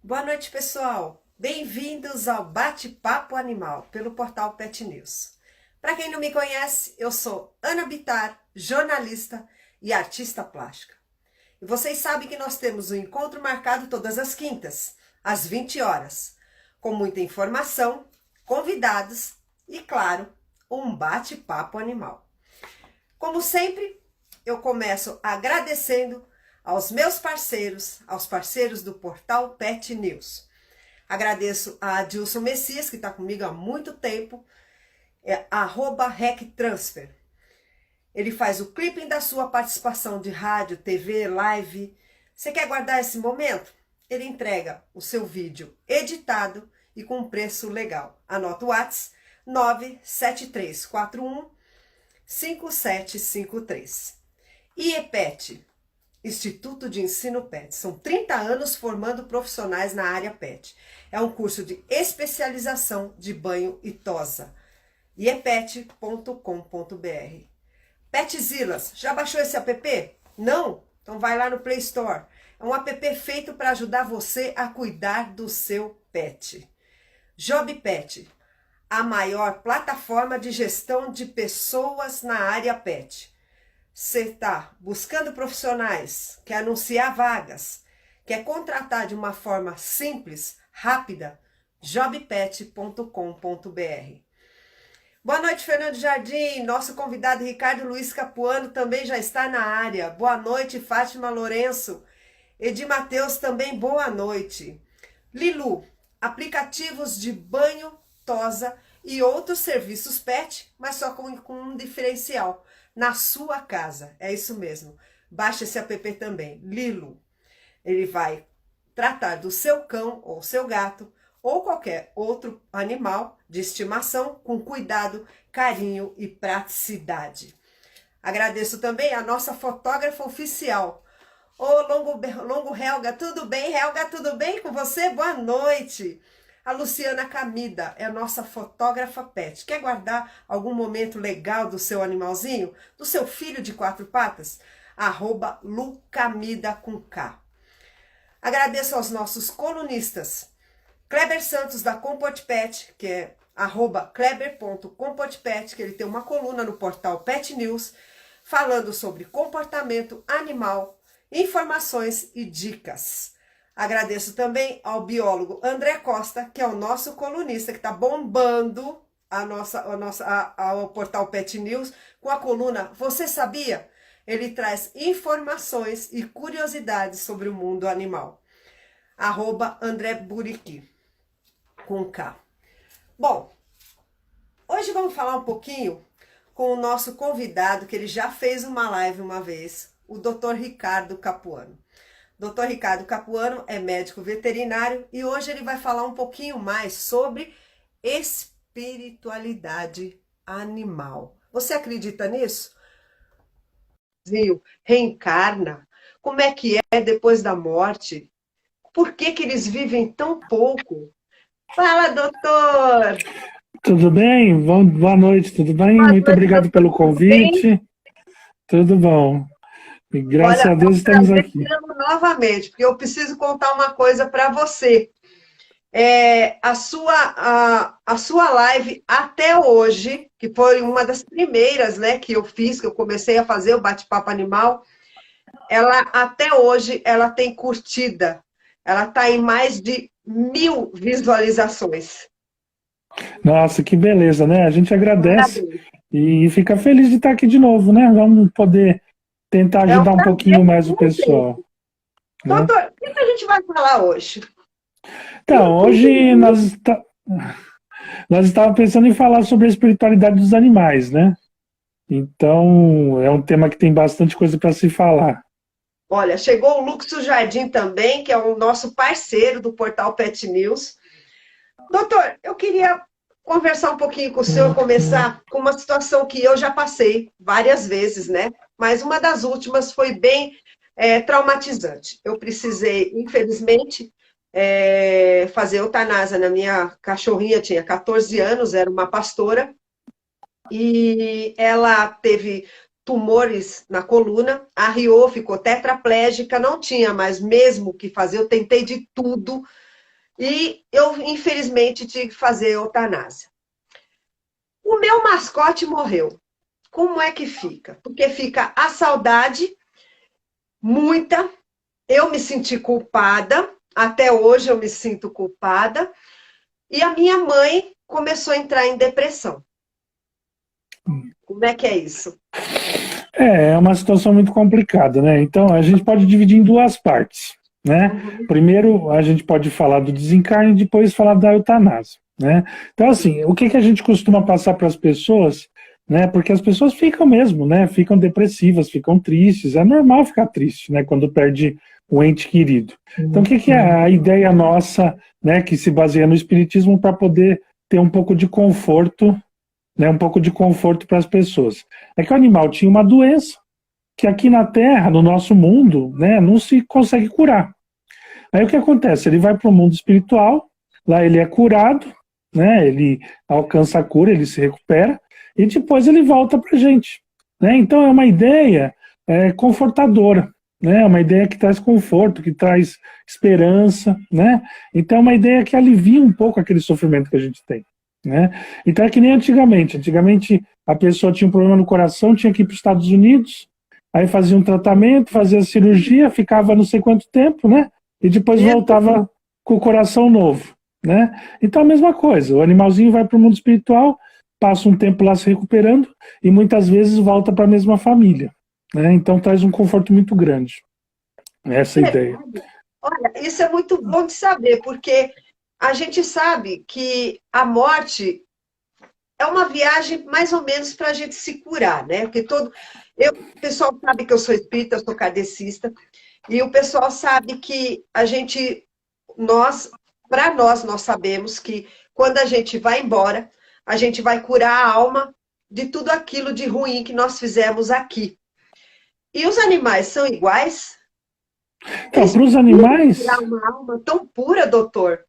Boa noite, pessoal. Bem-vindos ao Bate-Papo Animal pelo portal Pet News. Para quem não me conhece, eu sou Ana Bittar, jornalista e artista plástica. E vocês sabem que nós temos um encontro marcado todas as quintas, às 20 horas, com muita informação, convidados e, claro, um bate-papo animal. Como sempre, eu começo agradecendo aos meus parceiros, aos parceiros do portal Pet News. Agradeço a Adilson Messias, que está comigo há muito tempo, @RecTransfer. Ele faz o clipping da sua participação de rádio, TV, live. Você quer guardar esse momento? Ele entrega o seu vídeo editado e com preço legal. Anota o WhatsApp 97341 5753. IEPET, Instituto de Ensino PET. São 30 anos formando profissionais na área PET. É um curso de especialização de banho e tosa. iepet.com.br. Petzilas, já baixou esse app? Não? Então vai lá no Play Store. É um app feito para ajudar você a cuidar do seu pet. Job Pet, a maior plataforma de gestão de pessoas na área pet. Você está buscando profissionais, quer anunciar vagas, quer contratar de uma forma simples, rápida? jobpet.com.br. Boa noite, Fernando Jardim. Nosso convidado Ricardo Luiz Capuano também já está na área. Boa noite, Fátima Lourenço. Edi Mateus também, boa noite. Lilu, aplicativos de banho, tosa e outros serviços pet, mas só com um diferencial. Na sua casa, é isso mesmo. Baixe esse app também, Lilu. Ele vai tratar do seu cão ou seu gato ou qualquer outro animal de estimação com cuidado, carinho e praticidade. Agradeço também a nossa fotógrafa oficial. Ô, Longo Helga, tudo bem? Helga, tudo bem com você? Boa noite. A Luciana Camida é a nossa fotógrafa pet. Quer guardar algum momento legal do seu animalzinho? Do seu filho de 4 patas? @lucamida com K. Agradeço aos nossos colunistas. Kleber Santos da Comport Pet, que é @kleber.comportpet, que ele tem uma coluna no portal Pet News, falando sobre comportamento animal, informações e dicas. Agradeço também ao biólogo André Costa, que é o nosso colunista, que está bombando o portal Pet News com a coluna Você Sabia? Ele traz informações e curiosidades sobre o mundo animal. @André Buriqui, com K. Bom, hoje vamos falar um pouquinho com o nosso convidado, que ele já fez uma live uma vez, o Dr. Ricardo Capuano. Dr. Ricardo Capuano é médico veterinário e hoje ele vai falar um pouquinho mais sobre espiritualidade animal. Você acredita nisso? Reencarna? Como é que é depois da morte? Por que que eles vivem tão pouco? Fala, doutor! Tudo bem? Boa noite, tudo bem? Boa Muito noite, obrigado doutor. pelo Tudo bem? convite. Tudo bom. E graças Olha, a é Deus um estamos prazer aqui. tê-lo novamente, porque eu preciso contar uma coisa para você. A sua live até hoje, que foi uma das primeiras, né, que eu fiz, que eu comecei a fazer o bate-papo animal, ela até hoje ela tem curtida. Ela está em mais de 1000 visualizações. Nossa, que beleza, né? A gente agradece Parabéns. e fica feliz de estar aqui de novo, né? Vamos poder tentar É um ajudar um prazer pouquinho mais o muito tempo. pessoal, né? Doutor, o que a gente vai falar hoje? Então, hoje nós estávamos pensando em falar sobre a espiritualidade dos animais, né? Então, é um tema que tem bastante coisa para se falar. Olha, chegou o Luxo Jardim também, que é o nosso parceiro do portal Pet News. Doutor, eu queria conversar um pouquinho com o senhor, começar com uma situação que eu já passei várias vezes, né? Mas uma das últimas foi bem traumatizante. Eu precisei, infelizmente, fazer eutanásia na minha cachorrinha, tinha 14 anos, era uma pastora, e ela teve tumores na coluna, arriou, ficou tetraplégica, não tinha mais mesmo o que fazer, eu tentei de tudo, e eu, infelizmente, tive que fazer eutanásia. O meu mascote morreu. Como é que fica? Porque fica a saudade, muita, eu me senti culpada, até hoje eu me sinto culpada, e a minha mãe começou a entrar em depressão. Como é que é isso? É uma situação muito complicada, né? Então, a gente pode dividir em duas partes, né? Primeiro, a gente pode falar do desencarne e depois falar da eutanásia, né? Então, assim, o que que a gente costuma passar para as pessoas, né? Porque as pessoas ficam mesmo, né? Ficam depressivas, ficam tristes. É normal ficar triste, né? Quando perde o ente querido. Então, o que que é a ideia nossa, né? Que se baseia no espiritismo para poder ter um pouco de conforto, né, um pouco de conforto para as pessoas. É que o animal tinha uma doença que aqui na Terra, no nosso mundo, né, não se consegue curar. Aí o que acontece? Ele vai para o mundo espiritual, lá ele é curado, né, ele alcança a cura, ele se recupera, e depois ele volta para a gente. Né? Então é uma ideia confortadora, né? Uma ideia que traz conforto, que traz esperança, né? Então é uma ideia que alivia um pouco aquele sofrimento que a gente tem. Né? Então é que nem antigamente. Antigamente a pessoa tinha um problema no coração, tinha que ir para os Estados Unidos, aí fazia um tratamento, fazia cirurgia, ficava não sei quanto tempo, né? E depois voltava com o coração novo. Né? Então a mesma coisa, o animalzinho vai para o mundo espiritual, passa um tempo lá se recuperando e muitas vezes volta para a mesma família. Né? Então traz um conforto muito grande. Essa é a ideia. Olha, isso é muito bom de saber, porque a gente sabe que a morte é uma viagem mais ou menos para a gente se curar, né? Porque o pessoal sabe que eu sou espírita, eu sou kardecista, e o pessoal sabe que para nós sabemos que quando a gente vai embora, a gente vai curar a alma de tudo aquilo de ruim que nós fizemos aqui. E os animais são iguais? Então, para os animais. Uma alma tão pura, doutor.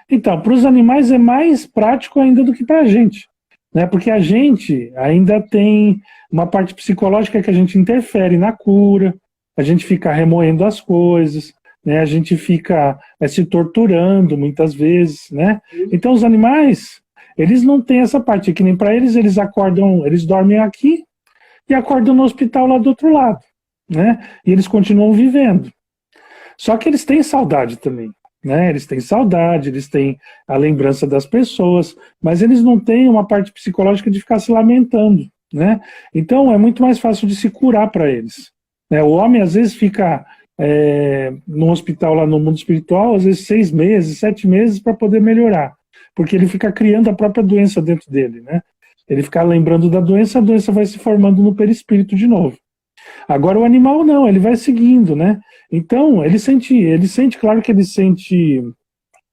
Então, para os animais é mais prático ainda do que para a gente, né? Porque a gente ainda tem uma parte psicológica que a gente interfere na cura, a gente fica remoendo as coisas, né? A gente fica se torturando muitas vezes, né? Então, os animais, eles não têm essa parte, que nem para eles, eles acordam, eles dormem aqui e acordam no hospital lá do outro lado, né? E eles continuam vivendo. Só que eles têm saudade também. Né? Eles têm saudade, eles têm a lembrança das pessoas, mas eles não têm uma parte psicológica de ficar se lamentando. Né? Então é muito mais fácil de se curar para eles. Né? O homem às vezes fica no hospital lá no mundo espiritual, às vezes 6 meses, 7 meses para poder melhorar, porque ele fica criando a própria doença dentro dele. Né? Ele fica lembrando da doença, a doença vai se formando no perispírito de novo. Agora o animal não, ele vai seguindo, né? Então, ele sente, claro que ele sente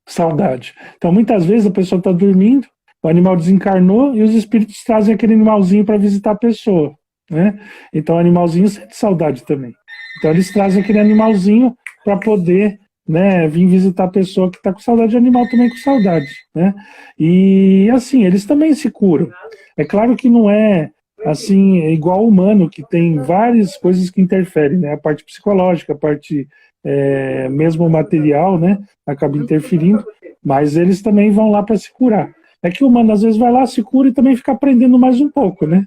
saudade. Então, muitas vezes a pessoa está dormindo, o animal desencarnou e os espíritos trazem aquele animalzinho para visitar a pessoa, né? Então, o animalzinho sente saudade também. Então, eles trazem aquele animalzinho para poder, né, vir visitar a pessoa que está com saudade, o animal também com saudade, né? E, assim, eles também se curam. É claro que não é assim, é igual ao humano, que tem várias coisas que interferem, né? A parte psicológica, a parte mesmo material, né? Acaba interferindo, mas eles também vão lá para se curar. É que o humano às vezes vai lá, se cura e também fica aprendendo mais um pouco, né?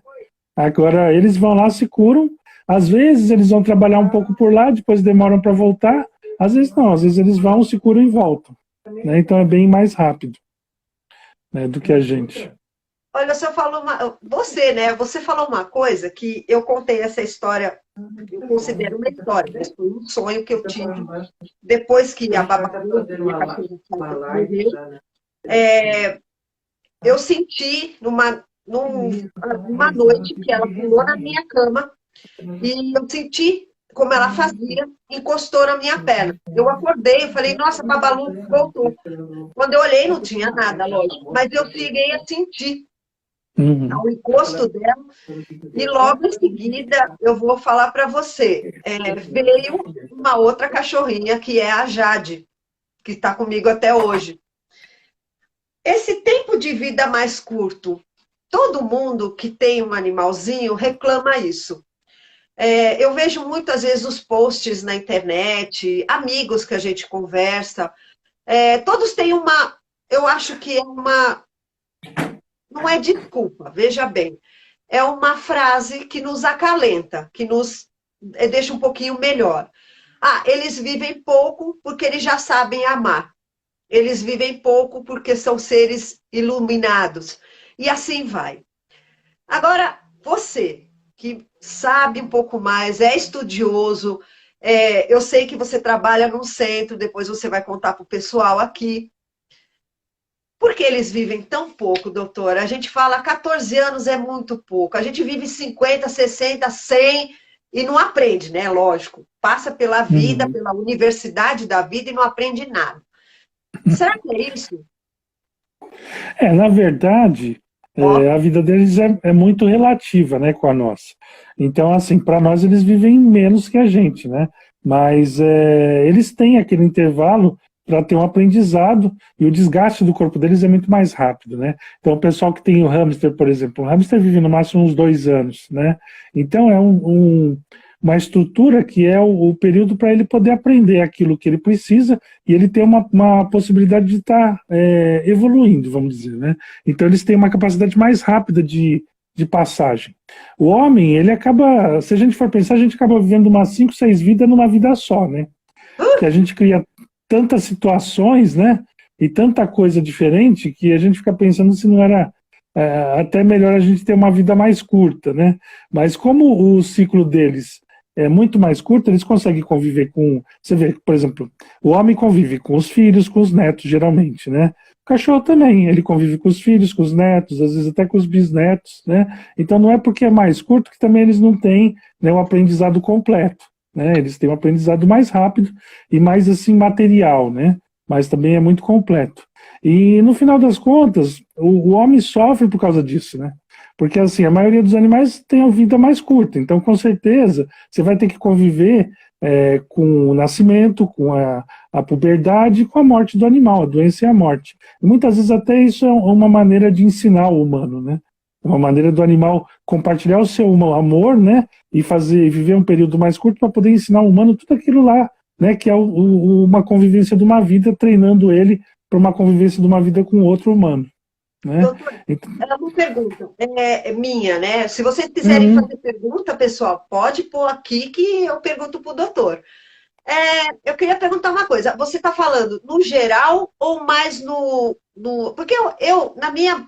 Agora eles vão lá, se curam, às vezes eles vão trabalhar um pouco por lá, depois demoram para voltar, às vezes não, às vezes eles vão, se curam e voltam. Né? Então é bem mais rápido, né, do que a gente. Olha, você, né? Você falou uma coisa que eu contei essa história, eu considero uma história, mas foi um sonho que eu tive depois que a Babalu, eu senti numa noite que ela pulou na minha cama e eu senti como ela fazia, encostou na minha perna. Eu acordei, eu falei, nossa, a Babalu voltou. Quando eu olhei, não tinha nada, lógico, mas eu cheguei a sentir ao encosto dela, e logo em seguida eu vou falar para você, veio uma outra cachorrinha que é a Jade, que está comigo até hoje. Esse tempo de vida mais curto, todo mundo que tem um animalzinho reclama isso. Eu vejo muitas vezes os posts na internet, amigos que a gente conversa, Todos têm uma, eu acho que é uma, não é desculpa, veja bem, é uma frase que nos acalenta, que nos deixa um pouquinho melhor. Ah, eles vivem pouco porque eles já sabem amar. Eles vivem pouco porque são seres iluminados. E assim vai. Agora, você, que sabe um pouco mais, é estudioso, eu sei que você trabalha num centro, depois você vai contar para o pessoal aqui. Por que eles vivem tão pouco, doutora? A gente fala 14 anos é muito pouco. A gente vive 50, 60, 100 e não aprende, né? Lógico. Passa pela vida, Uhum. pela universidade da vida e não aprende nada. Será que é isso? Na verdade, Ó, a vida deles é muito relativa, né, com a nossa. Então, assim, para nós eles vivem menos que a gente, né? Mas eles têm aquele intervalo para ter um aprendizado e o desgaste do corpo deles é muito mais rápido, né? Então, o pessoal que tem o hamster, por exemplo, o hamster vive no máximo uns 2 anos, né? Então, é uma estrutura que é o período para ele poder aprender aquilo que ele precisa e ele tem uma possibilidade de estar evoluindo, vamos dizer, né? Então eles têm uma capacidade mais rápida de passagem. O homem, ele acaba, se a gente for pensar, a gente acaba vivendo umas 5, 6 vidas numa vida só, né? Que a gente cria tantas situações, né? E tanta coisa diferente que a gente fica pensando se não era até melhor a gente ter uma vida mais curta, né? Mas como o ciclo deles é muito mais curto, eles conseguem conviver com. Você vê, por exemplo, o homem convive com os filhos, com os netos, geralmente, né? O cachorro também, ele convive com os filhos, com os netos, às vezes até com os bisnetos, né? Então não é porque é mais curto que também eles não têm, né, um aprendizado completo, né? Eles têm um aprendizado mais rápido e mais assim material, né? Mas também é muito completo. E no final das contas, o homem sofre por causa disso, né? Porque assim, a maioria dos animais tem a vida mais curta, então com certeza você vai ter que conviver com o nascimento, com a puberdade e com a morte do animal, a doença e a morte. E muitas vezes até isso é uma maneira de ensinar o humano, né? Uma maneira do animal compartilhar o seu amor, né? E viver um período mais curto para poder ensinar o humano tudo aquilo lá, né? Que é uma convivência de uma vida, treinando ele para uma convivência de uma vida com outro humano, né? doutora, Então, ela me pergunta, é minha, né? Se vocês quiserem uhum, fazer pergunta, pessoal, pode pôr aqui que eu pergunto para o doutor. Eu queria perguntar uma coisa. Você está falando no geral ou mais porque na minha,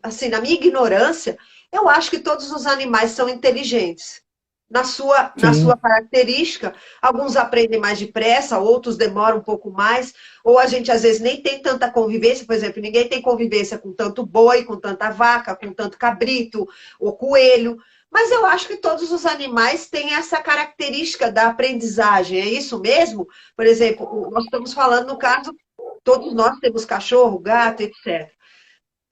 assim, na minha ignorância, eu acho que todos os animais são inteligentes. Na sua sim. característica, alguns aprendem mais depressa, outros demoram um pouco mais, ou a gente às vezes nem tem tanta convivência, por exemplo, ninguém tem convivência com tanto boi, com tanta vaca, com tanto cabrito ou coelho. Mas eu acho que todos os animais têm essa característica da aprendizagem, é isso mesmo? Por exemplo, nós estamos falando no caso, todos nós temos cachorro, gato, etc.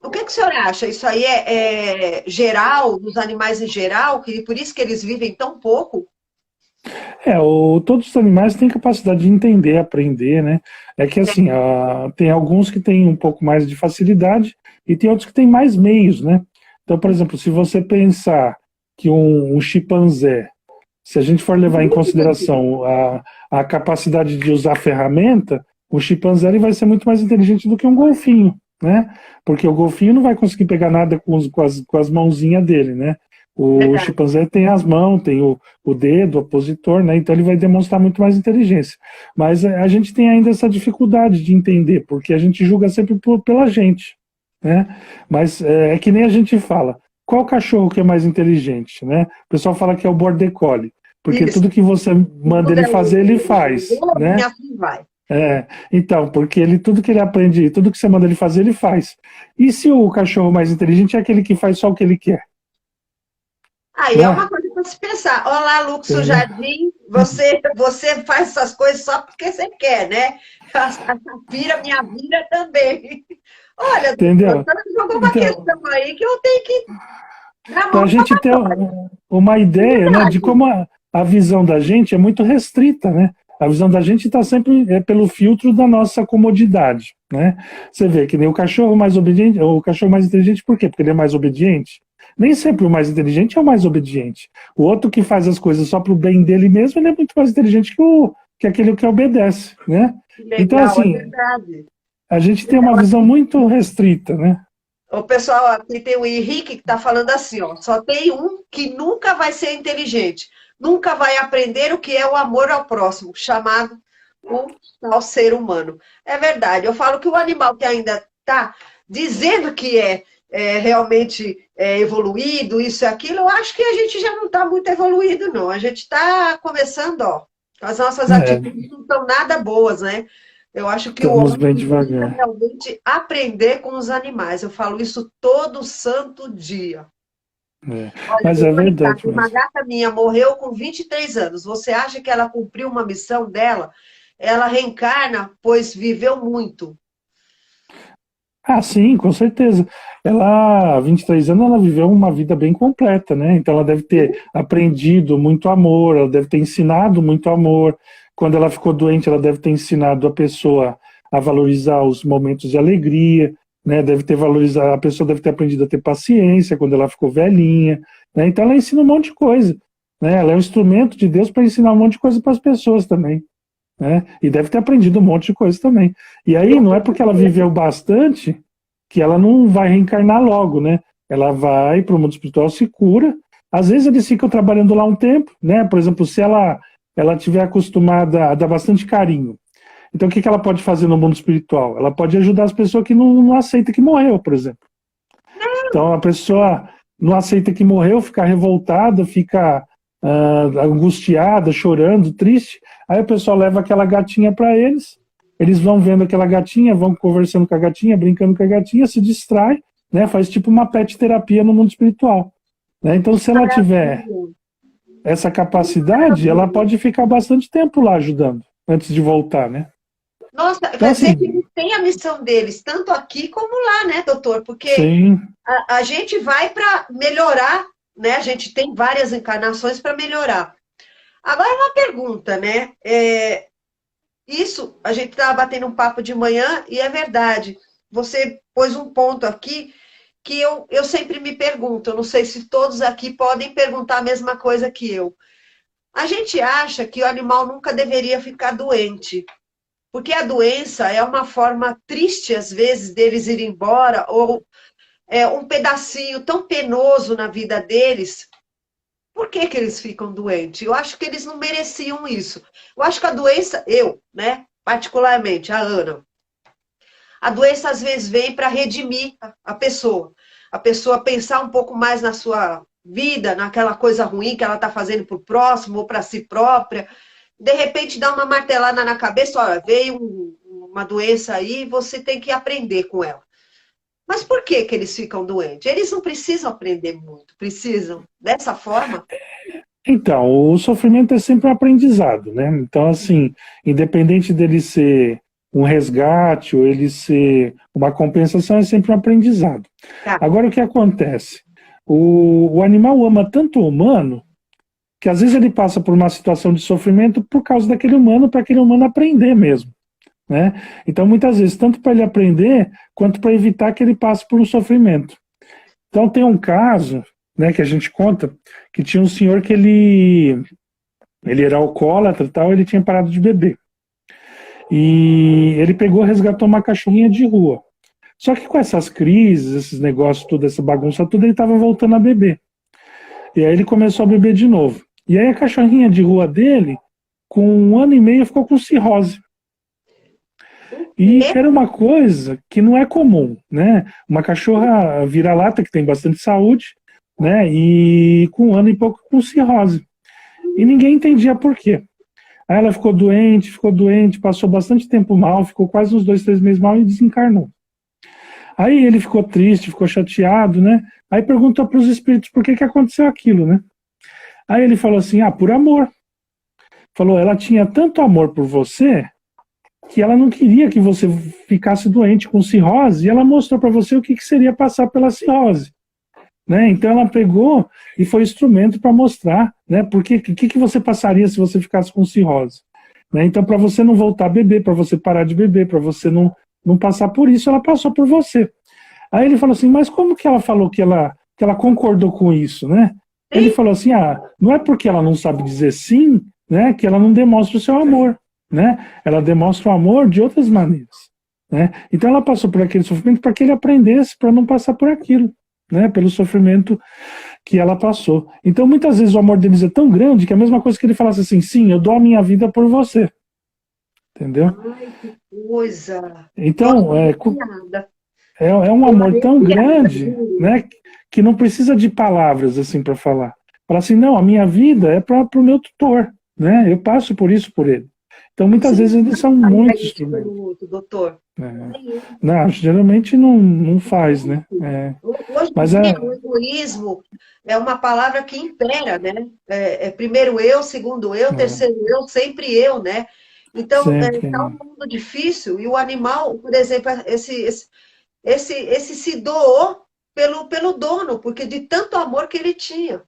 O que o senhor acha? Isso aí é geral, dos animais em geral, que por isso que eles vivem tão pouco? Todos os animais têm capacidade de entender, aprender, né? É que assim, tem alguns que têm um pouco mais de facilidade e tem outros que têm mais meios, né? Então, por exemplo, se você pensar que um chimpanzé, se a gente for levar em consideração a capacidade de usar ferramenta, o chimpanzé ele vai ser muito mais inteligente do que um golfinho, né? Porque o golfinho não vai conseguir pegar nada com as mãozinhas dele, né? O Verdade. chimpanzé tem as mãos, tem o dedo, o opositor, né? Então ele vai demonstrar muito mais inteligência. Mas a gente tem ainda essa dificuldade de entender, porque a gente julga sempre pela gente, né? Mas é que nem a gente fala. Qual cachorro que é mais inteligente, né? O pessoal fala que é o Border Collie, porque Isso. tudo que você manda Tudo ele fazer, ele faz, e né? assim vai. Então, porque tudo que ele aprende, tudo que você manda ele fazer, ele faz. E se o cachorro mais inteligente é aquele que faz só o que ele quer, Aí é né? uma coisa para se pensar. Olá, Luxo Entendeu? Jardim, você faz essas coisas só porque você quer, né? A Safira, minha vida também. Olha, doutor, Entendeu? você jogou uma Então, questão aí que eu tenho que dar para a mão gente ter palmatória. uma É ideia, né, de verdade. como a visão da gente é muito restrita, né? A visão da gente está sempre pelo filtro da nossa comodidade, né? Você vê que nem o cachorro mais obediente, o cachorro mais inteligente, por quê? Porque ele é mais obediente. Nem sempre o mais inteligente é o mais obediente. O outro que faz as coisas só para o bem dele mesmo, ele é muito mais inteligente que aquele que obedece, né? Que Então, legal, é assim, verdade. a gente tem uma visão muito restrita, né? O pessoal aqui tem o Henrique que está falando assim, ó, só tem um que nunca vai ser inteligente, nunca vai aprender o que é o amor ao próximo, chamado o tal ser humano. É verdade, eu falo que o animal que ainda está dizendo que realmente evoluído, isso e aquilo, eu acho que a gente já não está muito evoluído, não. A gente está começando, ó, as nossas É, atitudes não estão nada boas, né? Eu acho que o estamos homem bem precisa devagar. realmente aprender com os animais. Eu falo isso todo santo dia. É. Olha, Mas é doutor Ricardo, verdade uma mesmo. gata minha morreu com 23 anos. Você acha que ela cumpriu uma missão dela? Ela reencarna, pois viveu muito. Ah, sim, com certeza. Ela, há 23 anos, ela viveu uma vida bem completa, né? Então ela deve ter aprendido muito amor, ela deve ter ensinado muito amor. Quando ela ficou doente, ela deve ter ensinado a pessoa a valorizar os momentos de alegria, né? Deve ter valorizado, a pessoa deve ter aprendido a ter paciência quando ela ficou velhinha, né? Então ela ensina um monte de coisa, né? Ela é um instrumento de Deus para ensinar um monte de coisa para as pessoas também, né? E deve ter aprendido um monte de coisa também. E aí Eu não é com porque ela certeza. viveu bastante que ela não vai reencarnar logo, né? Ela vai para o mundo espiritual, se cura. Às vezes eles ficam trabalhando lá um tempo, né? Por exemplo, se ela tiver acostumada a dar bastante carinho, então o que ela pode fazer no mundo espiritual? Ela pode ajudar as pessoas que não aceitam que morreu, por exemplo. Então a pessoa não aceita que morreu, fica revoltada, fica angustiada, chorando, triste. Aí o pessoal leva aquela gatinha para eles, eles vão vendo aquela gatinha, vão conversando com a gatinha, brincando com a gatinha, se distrai, né? Faz tipo uma pet terapia no mundo espiritual. Né? Então, se ela tiver Maravilha. essa capacidade, ela Maravilha. pode ficar bastante tempo lá ajudando, antes de voltar, né? Nossa, Então, quer dizer que assim, eles têm a missão deles, tanto aqui como lá, né, doutor? Porque sim, a gente vai para melhorar, né? A gente tem várias encarnações para melhorar. Agora, uma pergunta, né? Isso, a gente estava batendo um papo de manhã e é verdade. Você pôs um ponto aqui que eu sempre me pergunto, eu não sei se todos aqui podem perguntar a mesma coisa que eu. A gente acha que o animal nunca deveria ficar doente, porque a doença é uma forma triste, às vezes, deles ir embora, ou é um pedacinho tão penoso na vida deles. Por que que eles ficam doentes? Eu acho que eles não mereciam isso. Eu acho que a doença, né, particularmente, a Ana, a doença às vezes vem para redimir a pessoa. A pessoa pensar um pouco mais na sua vida, naquela coisa ruim que ela está fazendo para o próximo ou para si própria. De repente dá uma martelada na cabeça, olha, veio uma doença aí, você tem que aprender com ela. Mas por que que eles ficam doentes? Eles não precisam aprender muito, precisam dessa forma. então, o sofrimento é sempre um aprendizado, né? Então, assim, independente dele ser um resgate ou ele ser uma compensação, é sempre um aprendizado. Tá. Agora, o que acontece? O animal ama tanto o humano que às vezes ele passa por uma situação de sofrimento por causa daquele humano, para aquele humano aprender mesmo, né? Então, muitas vezes, tanto para ele aprender, quanto para evitar que ele passe por um sofrimento. Então, tem um caso, né, que a gente conta, que tinha um senhor que ele era alcoólatra e tal, ele tinha parado de beber. E ele pegou, resgatou uma cachorrinha de rua. Só que com essas crises, esses negócios, toda essa bagunça, tudo, ele estava voltando a beber. E aí ele começou a beber de novo. E aí a cachorrinha de rua dele, com 1 ano e meio, ficou com cirrose. E E era uma coisa que não é comum, né? Uma cachorra vira-lata que tem bastante saúde, né? E com 1 ano e pouco com cirrose. E ninguém entendia por quê. Aí ela ficou doente, passou bastante tempo mal, ficou quase uns 2, 3 meses mal e desencarnou. Aí ele ficou triste, ficou chateado, né? Aí perguntou para os espíritos por que aconteceu aquilo, né? Aí ele falou assim, por amor. Falou, ela tinha tanto amor por você que ela não queria que você ficasse doente com cirrose, e ela mostrou para você o que seria passar pela cirrose. Né? Então ela pegou e foi instrumento para mostrar, né, porque o que você passaria se você ficasse com cirrose. Né? Então, para você não voltar a beber, para você parar de beber, para você não passar por isso, ela passou por você. Aí ele falou assim, mas como que ela falou que ela concordou com isso, né? Ele sim, falou assim, não é porque ela não sabe dizer sim, né, que ela não demonstra o seu amor. né? Ela demonstra o amor de outras maneiras, né? Então ela passou por aquele sofrimento para que ele aprendesse para não passar por aquilo, né? Pelo sofrimento que ela passou. Então muitas vezes o amor deles é tão grande que é a mesma coisa que ele falasse assim, sim, eu dou a minha vida por você, entendeu? Ai, que coisa. Nossa, Então arrepiada. é um Tô amor tão arrepiada, grande, juro. né? Que não precisa de palavras assim para falar. Fala assim, não, a minha vida é para o meu tutor, né? Eu passo por isso por ele. Então muitas Você vezes eles são não muito faria isso instrumentos. pelo outro, doutor? Né? Nem eu. Não, geralmente não faz, né? Hoje em Mas dia, o egoísmo é uma palavra que impera, né? Primeiro eu, segundo eu, é, terceiro eu, sempre eu, né? Então, sempre. tá um mundo difícil e o animal, por exemplo, esse se doou pelo dono, porque de tanto amor que ele tinha.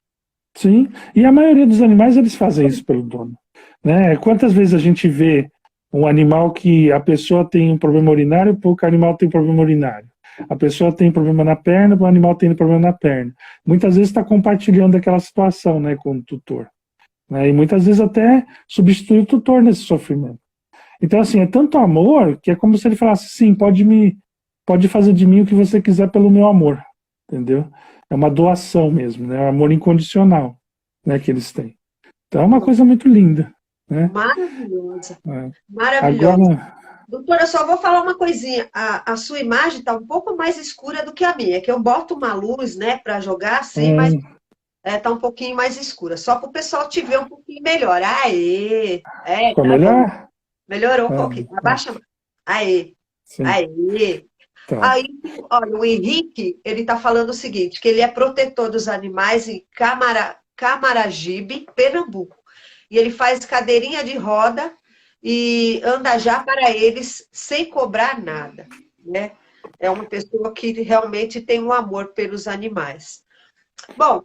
Sim, e a maioria dos animais eles fazem isso pelo dono, né? Quantas vezes a gente vê um animal que a pessoa tem um problema urinário, porque o animal tem problema urinário. A pessoa tem problema na perna, o animal tem problema na perna. Muitas vezes está compartilhando aquela situação, né, com o tutor, né? E muitas vezes até substitui o tutor nesse sofrimento. Então assim, é tanto amor que é como se ele falasse, sim, pode fazer de mim o que você quiser pelo meu amor, entendeu? É uma doação mesmo, né? É um amor incondicional, né, que eles têm. Então é uma coisa muito linda, né? Maravilhosa, É. maravilhosa. Agora, Doutora, eu só vou falar uma coisinha. A sua imagem está um pouco mais escura do que a minha, que eu boto uma luz, né, para jogar assim, mas tá um pouquinho mais escura. Só para o pessoal te ver um pouquinho melhor. Aê! ficou Tá bom. melhor? Melhorou um pouquinho. É, Abaixa mais. Aê! sim, Aê! tá. Aí, olha, o Henrique, ele está falando o seguinte, que ele é protetor dos animais em Camaragibe, Pernambuco. E ele faz cadeirinha de roda e anda já para eles sem cobrar nada, né? É uma pessoa que realmente tem um amor pelos animais. Bom,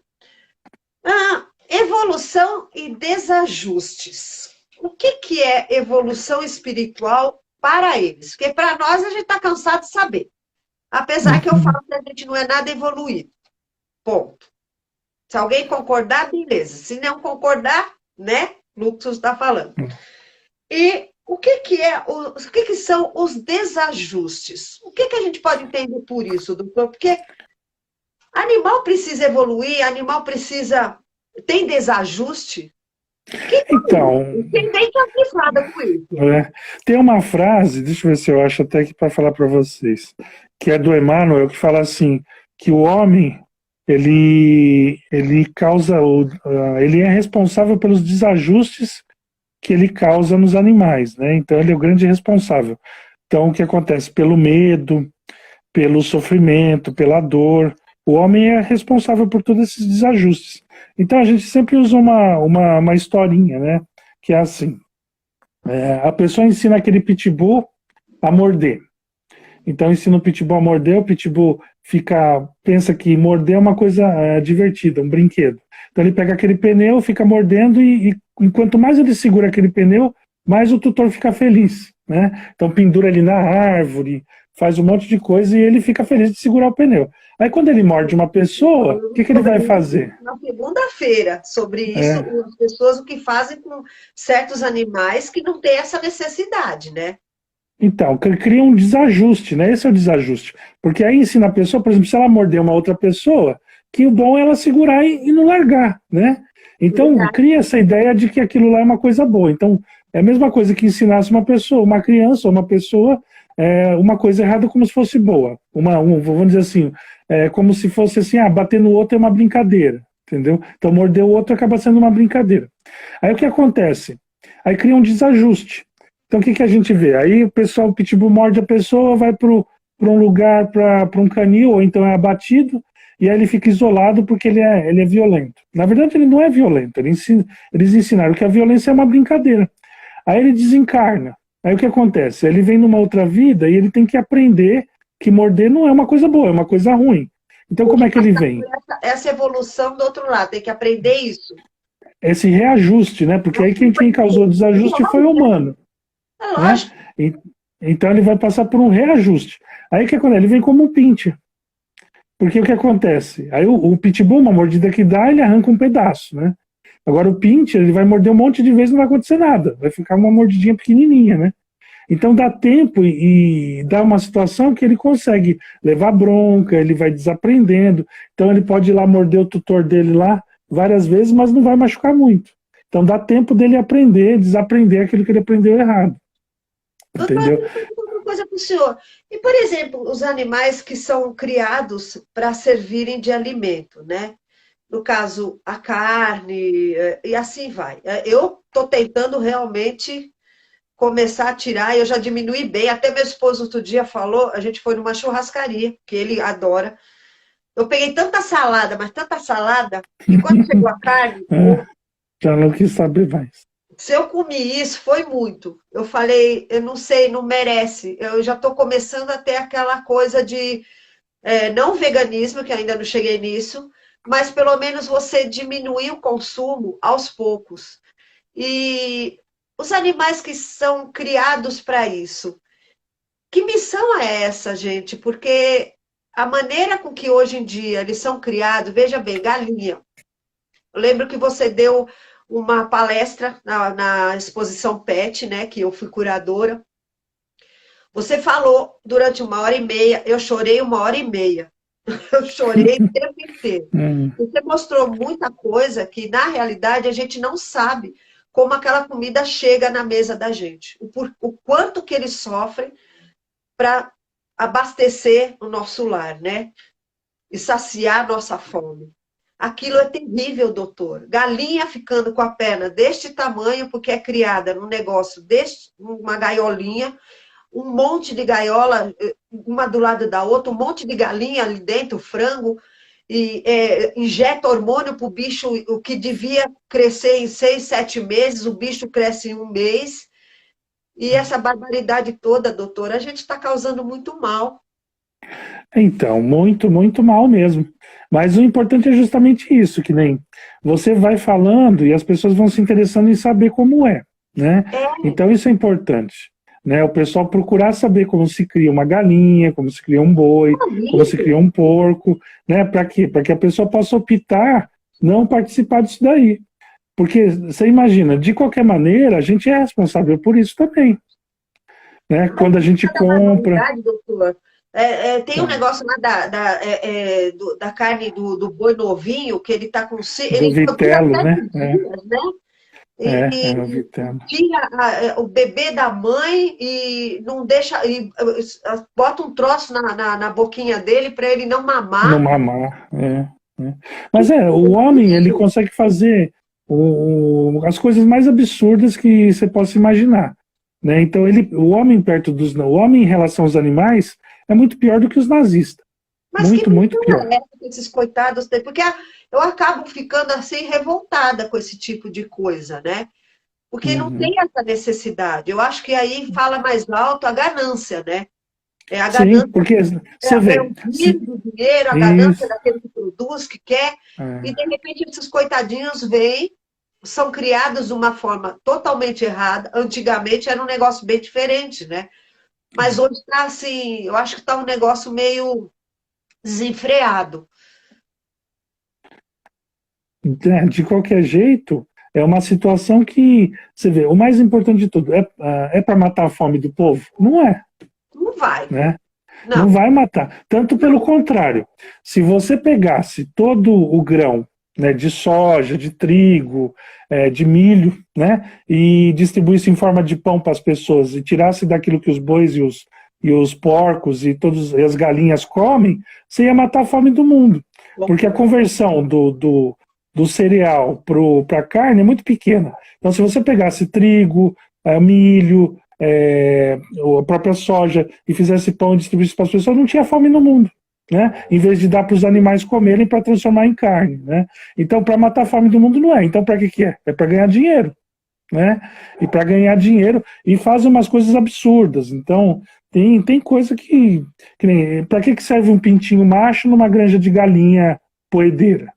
evolução e desajustes. O que é evolução espiritual para eles? Porque para nós a gente está cansado de saber. Apesar que eu Uhum. falo que a gente não é nada evoluído. Ponto. Se alguém concordar, beleza. Se não concordar, né? Fluxo está falando. E o que são os desajustes? O que a gente pode entender por isso, doutor? Porque animal precisa evoluir, animal precisa. Tem desajuste? Que é Então, isso? Tem bem complicada com isso. tem uma frase, deixa eu ver se eu acho até aqui para falar para vocês, que é do Emmanuel, que fala assim, que o homem ele causa ele é responsável pelos desajustes que ele causa nos animais, né? Então ele é o grande responsável. Então o que acontece? Pelo medo, pelo sofrimento, pela dor, o homem é responsável por todos esses desajustes. Então a gente sempre usa uma historinha, né? Que é assim: a pessoa ensina aquele pitbull a morder. Então ensina o pitbull a morder, o pitbull pensa que morder é uma coisa divertida, um brinquedo. Então ele pega aquele pneu, fica mordendo e enquanto mais ele segura aquele pneu, mais o tutor fica feliz, né? Então pendura ele na árvore, faz um monte de coisa e ele fica feliz de segurar o pneu. Aí quando ele morde uma pessoa, o que ele vai fazer? Na segunda-feira, sobre isso, É, as pessoas o que fazem com certos animais que não têm essa necessidade, né? então, cria um desajuste, né? Esse é o desajuste. Porque aí ensina a pessoa, por exemplo, se ela morder uma outra pessoa, que o bom é ela segurar e não largar, né? Então, Verdade. cria essa ideia de que aquilo lá é uma coisa boa. Então, é a mesma coisa que ensinasse uma pessoa, uma criança ou uma pessoa, uma coisa errada como se fosse boa. Vamos dizer assim, como se fosse assim, bater no outro é uma brincadeira, entendeu? Então, morder o outro acaba sendo uma brincadeira. Aí o que acontece? Aí cria um desajuste. Então, o que a gente vê? Aí o pessoal, o pitbull morde a pessoa, vai para um lugar, para um canil, ou então é abatido, e aí ele fica isolado porque ele é violento. Na verdade, ele não é violento. Eles ensinaram que a violência é uma brincadeira. Aí ele desencarna. Aí o que acontece? Ele vem numa outra vida e ele tem que aprender que morder não é uma coisa boa, é uma coisa ruim. Então, como é que ele vem? Essa evolução do outro lado, tem que aprender isso. Esse reajuste, né? Porque aí quem causou o desajuste foi o humano. É Né? lógico. Então ele vai passar por um reajuste. Aí o que acontece? Ele vem como um pincher. Porque o que acontece? Aí o pitbull, uma mordida que dá, ele arranca um pedaço, né? Agora o pincher, ele vai morder um monte de vezes e não vai acontecer nada. Vai ficar uma mordidinha pequenininha, né? Então dá tempo e dá uma situação que ele consegue levar bronca, ele vai desaprendendo. Então ele pode ir lá morder o tutor dele lá várias vezes, mas não vai machucar muito. Então dá tempo dele aprender, desaprender aquilo que ele aprendeu errado. Doutor, Entendeu? eu tenho uma coisa para o senhor. E, por exemplo, os animais que são criados para servirem de alimento, né? No caso, a carne, e assim vai. Eu estou tentando realmente começar a tirar, eu já diminui bem. Até meu esposo outro dia falou, a gente foi numa churrascaria, que ele adora. Eu peguei tanta salada, mas tanta salada, que quando chegou a carne, Já não quis saber mais. se eu comi isso, foi muito. Eu falei, eu não sei, não merece. Eu já estou começando a ter aquela coisa de, não veganismo, que ainda não cheguei nisso, mas pelo menos você diminuir o consumo aos poucos. E os animais que são criados para isso, que missão é essa, gente? Porque a maneira com que hoje em dia eles são criados, veja bem, galinha. Eu lembro que você deu uma palestra na exposição PET, né, que eu fui curadora. Você falou durante 1h30, eu chorei 1h30. Eu chorei o tempo inteiro. Você mostrou muita coisa que, na realidade, a gente não sabe como aquela comida chega na mesa da gente. O quanto que eles sofrem para abastecer o nosso lar, né? E saciar a nossa fome. Aquilo é terrível, doutor. Galinha ficando com a perna deste tamanho, porque é criada num negócio deste, uma gaiolinha, um monte de gaiola, uma do lado da outra, um monte de galinha ali dentro, frango, e injeta hormônio para o bicho, o que devia crescer em 6, 7 meses, o bicho cresce em 1 mês. E essa barbaridade toda, doutor, a gente está causando muito mal. Então, muito, muito mal mesmo. Mas o importante é justamente isso, que nem você vai falando e as pessoas vão se interessando em saber como é, né? Então isso é importante, né? O pessoal procurar saber como se cria uma galinha, como se cria um boi, como se cria um porco, né? Para quê? Para que a pessoa possa optar não participar disso daí. Porque você imagina, de qualquer maneira, a gente é responsável por isso também, né? Quando a gente compra. Doutor. Tem um negócio lá da carne do boi novinho, que ele está com... Do vitelo, né? Dias, né? O vitelo. Tira o bebê da mãe e não deixa... bota um troço na boquinha dele para ele não mamar. Não mamar, Mas o homem, ele consegue fazer as coisas mais absurdas que você possa imaginar, né? Então, o homem o homem em relação aos animais é muito pior do que os nazistas. Mas muito, muito pior. Esses coitados, porque eu acabo ficando assim revoltada com esse tipo de coisa, né? Porque não tem essa necessidade. Eu acho que aí fala mais alto a ganância, né? A ganância. Sim, porque você vê. O dinheiro, a ganância daquele que produz, que quer, e de repente esses coitadinhos vêm, são criados de uma forma totalmente errada. Antigamente era um negócio bem diferente, né? Mas hoje está assim, eu acho que está um negócio meio desenfreado. De qualquer jeito, é uma situação que, você vê, o mais importante de tudo, é para matar a fome do povo? Não é. Não vai. Né? Não vai matar. Tanto pelo contrário. Se você pegasse todo o grão, né, de soja, de trigo, de milho, né, e distribuísse em forma de pão para as pessoas e tirasse daquilo que os bois e os porcos e as galinhas comem, você ia matar a fome do mundo. Porque a conversão do cereal para a carne é muito pequena. Então, se você pegasse trigo, milho, a própria soja e fizesse pão e distribuísse para as pessoas, não tinha fome no mundo, né? Em vez de dar para os animais comerem para transformar em carne, né? Então, para matar a fome do mundo não é. Então, para que é? É para ganhar dinheiro, né? E para ganhar dinheiro e fazem umas coisas absurdas. Então, tem coisa que para que serve um pintinho macho numa granja de galinha poedeira?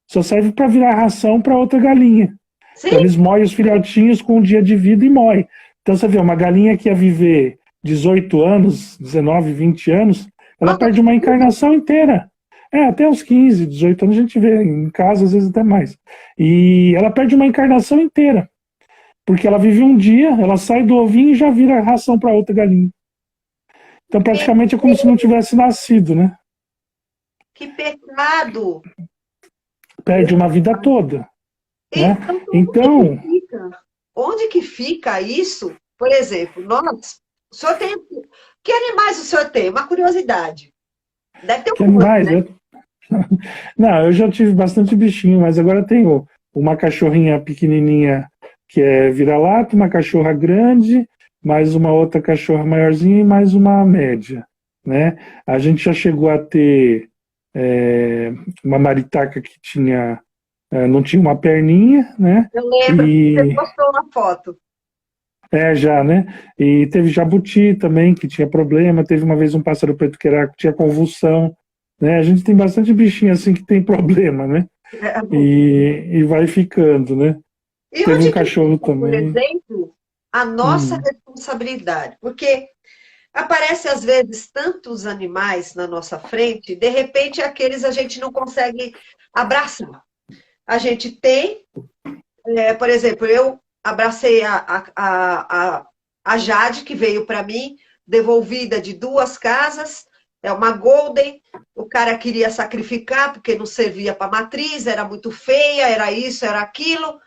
Só serve para virar ração para outra galinha. Então, eles moem os filhotinhos com um dia de vida e moem. Então, você vê, uma galinha que ia viver 18 anos, 19, 20 anos, ela perde uma encarnação inteira. Até uns 15, 18 anos a gente vê em casa, às vezes até mais. E ela perde uma encarnação inteira, porque ela vive um dia, ela sai do ovinho e já vira ração para outra galinha. Então praticamente é como se não tivesse nascido, né? Que pecado! Perde uma vida toda, né? Então, onde Então, que fica? Onde que fica isso? Por exemplo, o senhor tem, que animais o senhor tem? Uma curiosidade. Deve ter que um monte, animais? né? Não, eu já tive bastante bichinho, mas agora tenho uma cachorrinha pequenininha que é vira-lata, uma cachorra grande, mais uma outra cachorra maiorzinha e mais uma média, né? A gente já chegou a ter é, uma maritaca que tinha, não tinha uma perninha, né? Eu lembro, você E postou uma foto. já, né? E teve jabuti também que tinha problema, teve uma vez um pássaro preto que tinha convulsão, né? A gente tem bastante bichinho assim que tem problema, né? É, E vai ficando, né? e Teve um onde que cachorro fica, por também. exemplo, a nossa Hum, responsabilidade? Porque aparece às vezes tantos animais na nossa frente, de repente aqueles a gente não consegue abraçar. A gente tem, por exemplo, eu abracei a Jade, que veio para mim, devolvida de 2 casas, é uma Golden, o cara queria sacrificar porque não servia para matriz, era muito feia, era isso, era aquilo.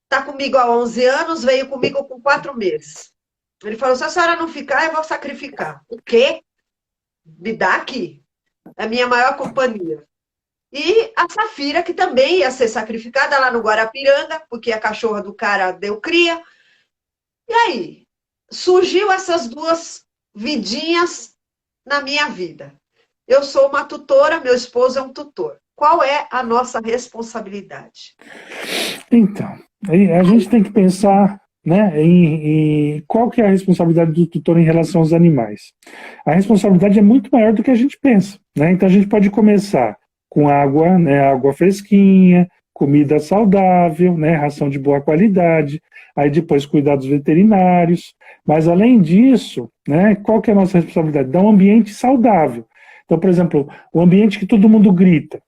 Está comigo há 11 anos, veio comigo com 4 meses. Ele falou, se a senhora não ficar, eu vou sacrificar. O quê? Me dá aqui. É a minha maior companhia. E a Safira, que também ia ser sacrificada lá no Guarapiranga, porque a cachorra do cara deu cria. E aí? Surgiu essas duas vidinhas na minha vida. Eu sou uma tutora, meu esposo é um tutor. Qual é a nossa responsabilidade? então, aí a gente tem que pensar, né, em qual que é a responsabilidade do tutor em relação aos animais. A responsabilidade é muito maior do que a gente pensa, né? Então a gente pode começar com água, né, água fresquinha, comida saudável, né, ração de boa qualidade, aí depois cuidados veterinários. Mas além disso, né, qual que é a nossa responsabilidade? Dar um ambiente saudável. Então, por exemplo, o ambiente que todo mundo grita.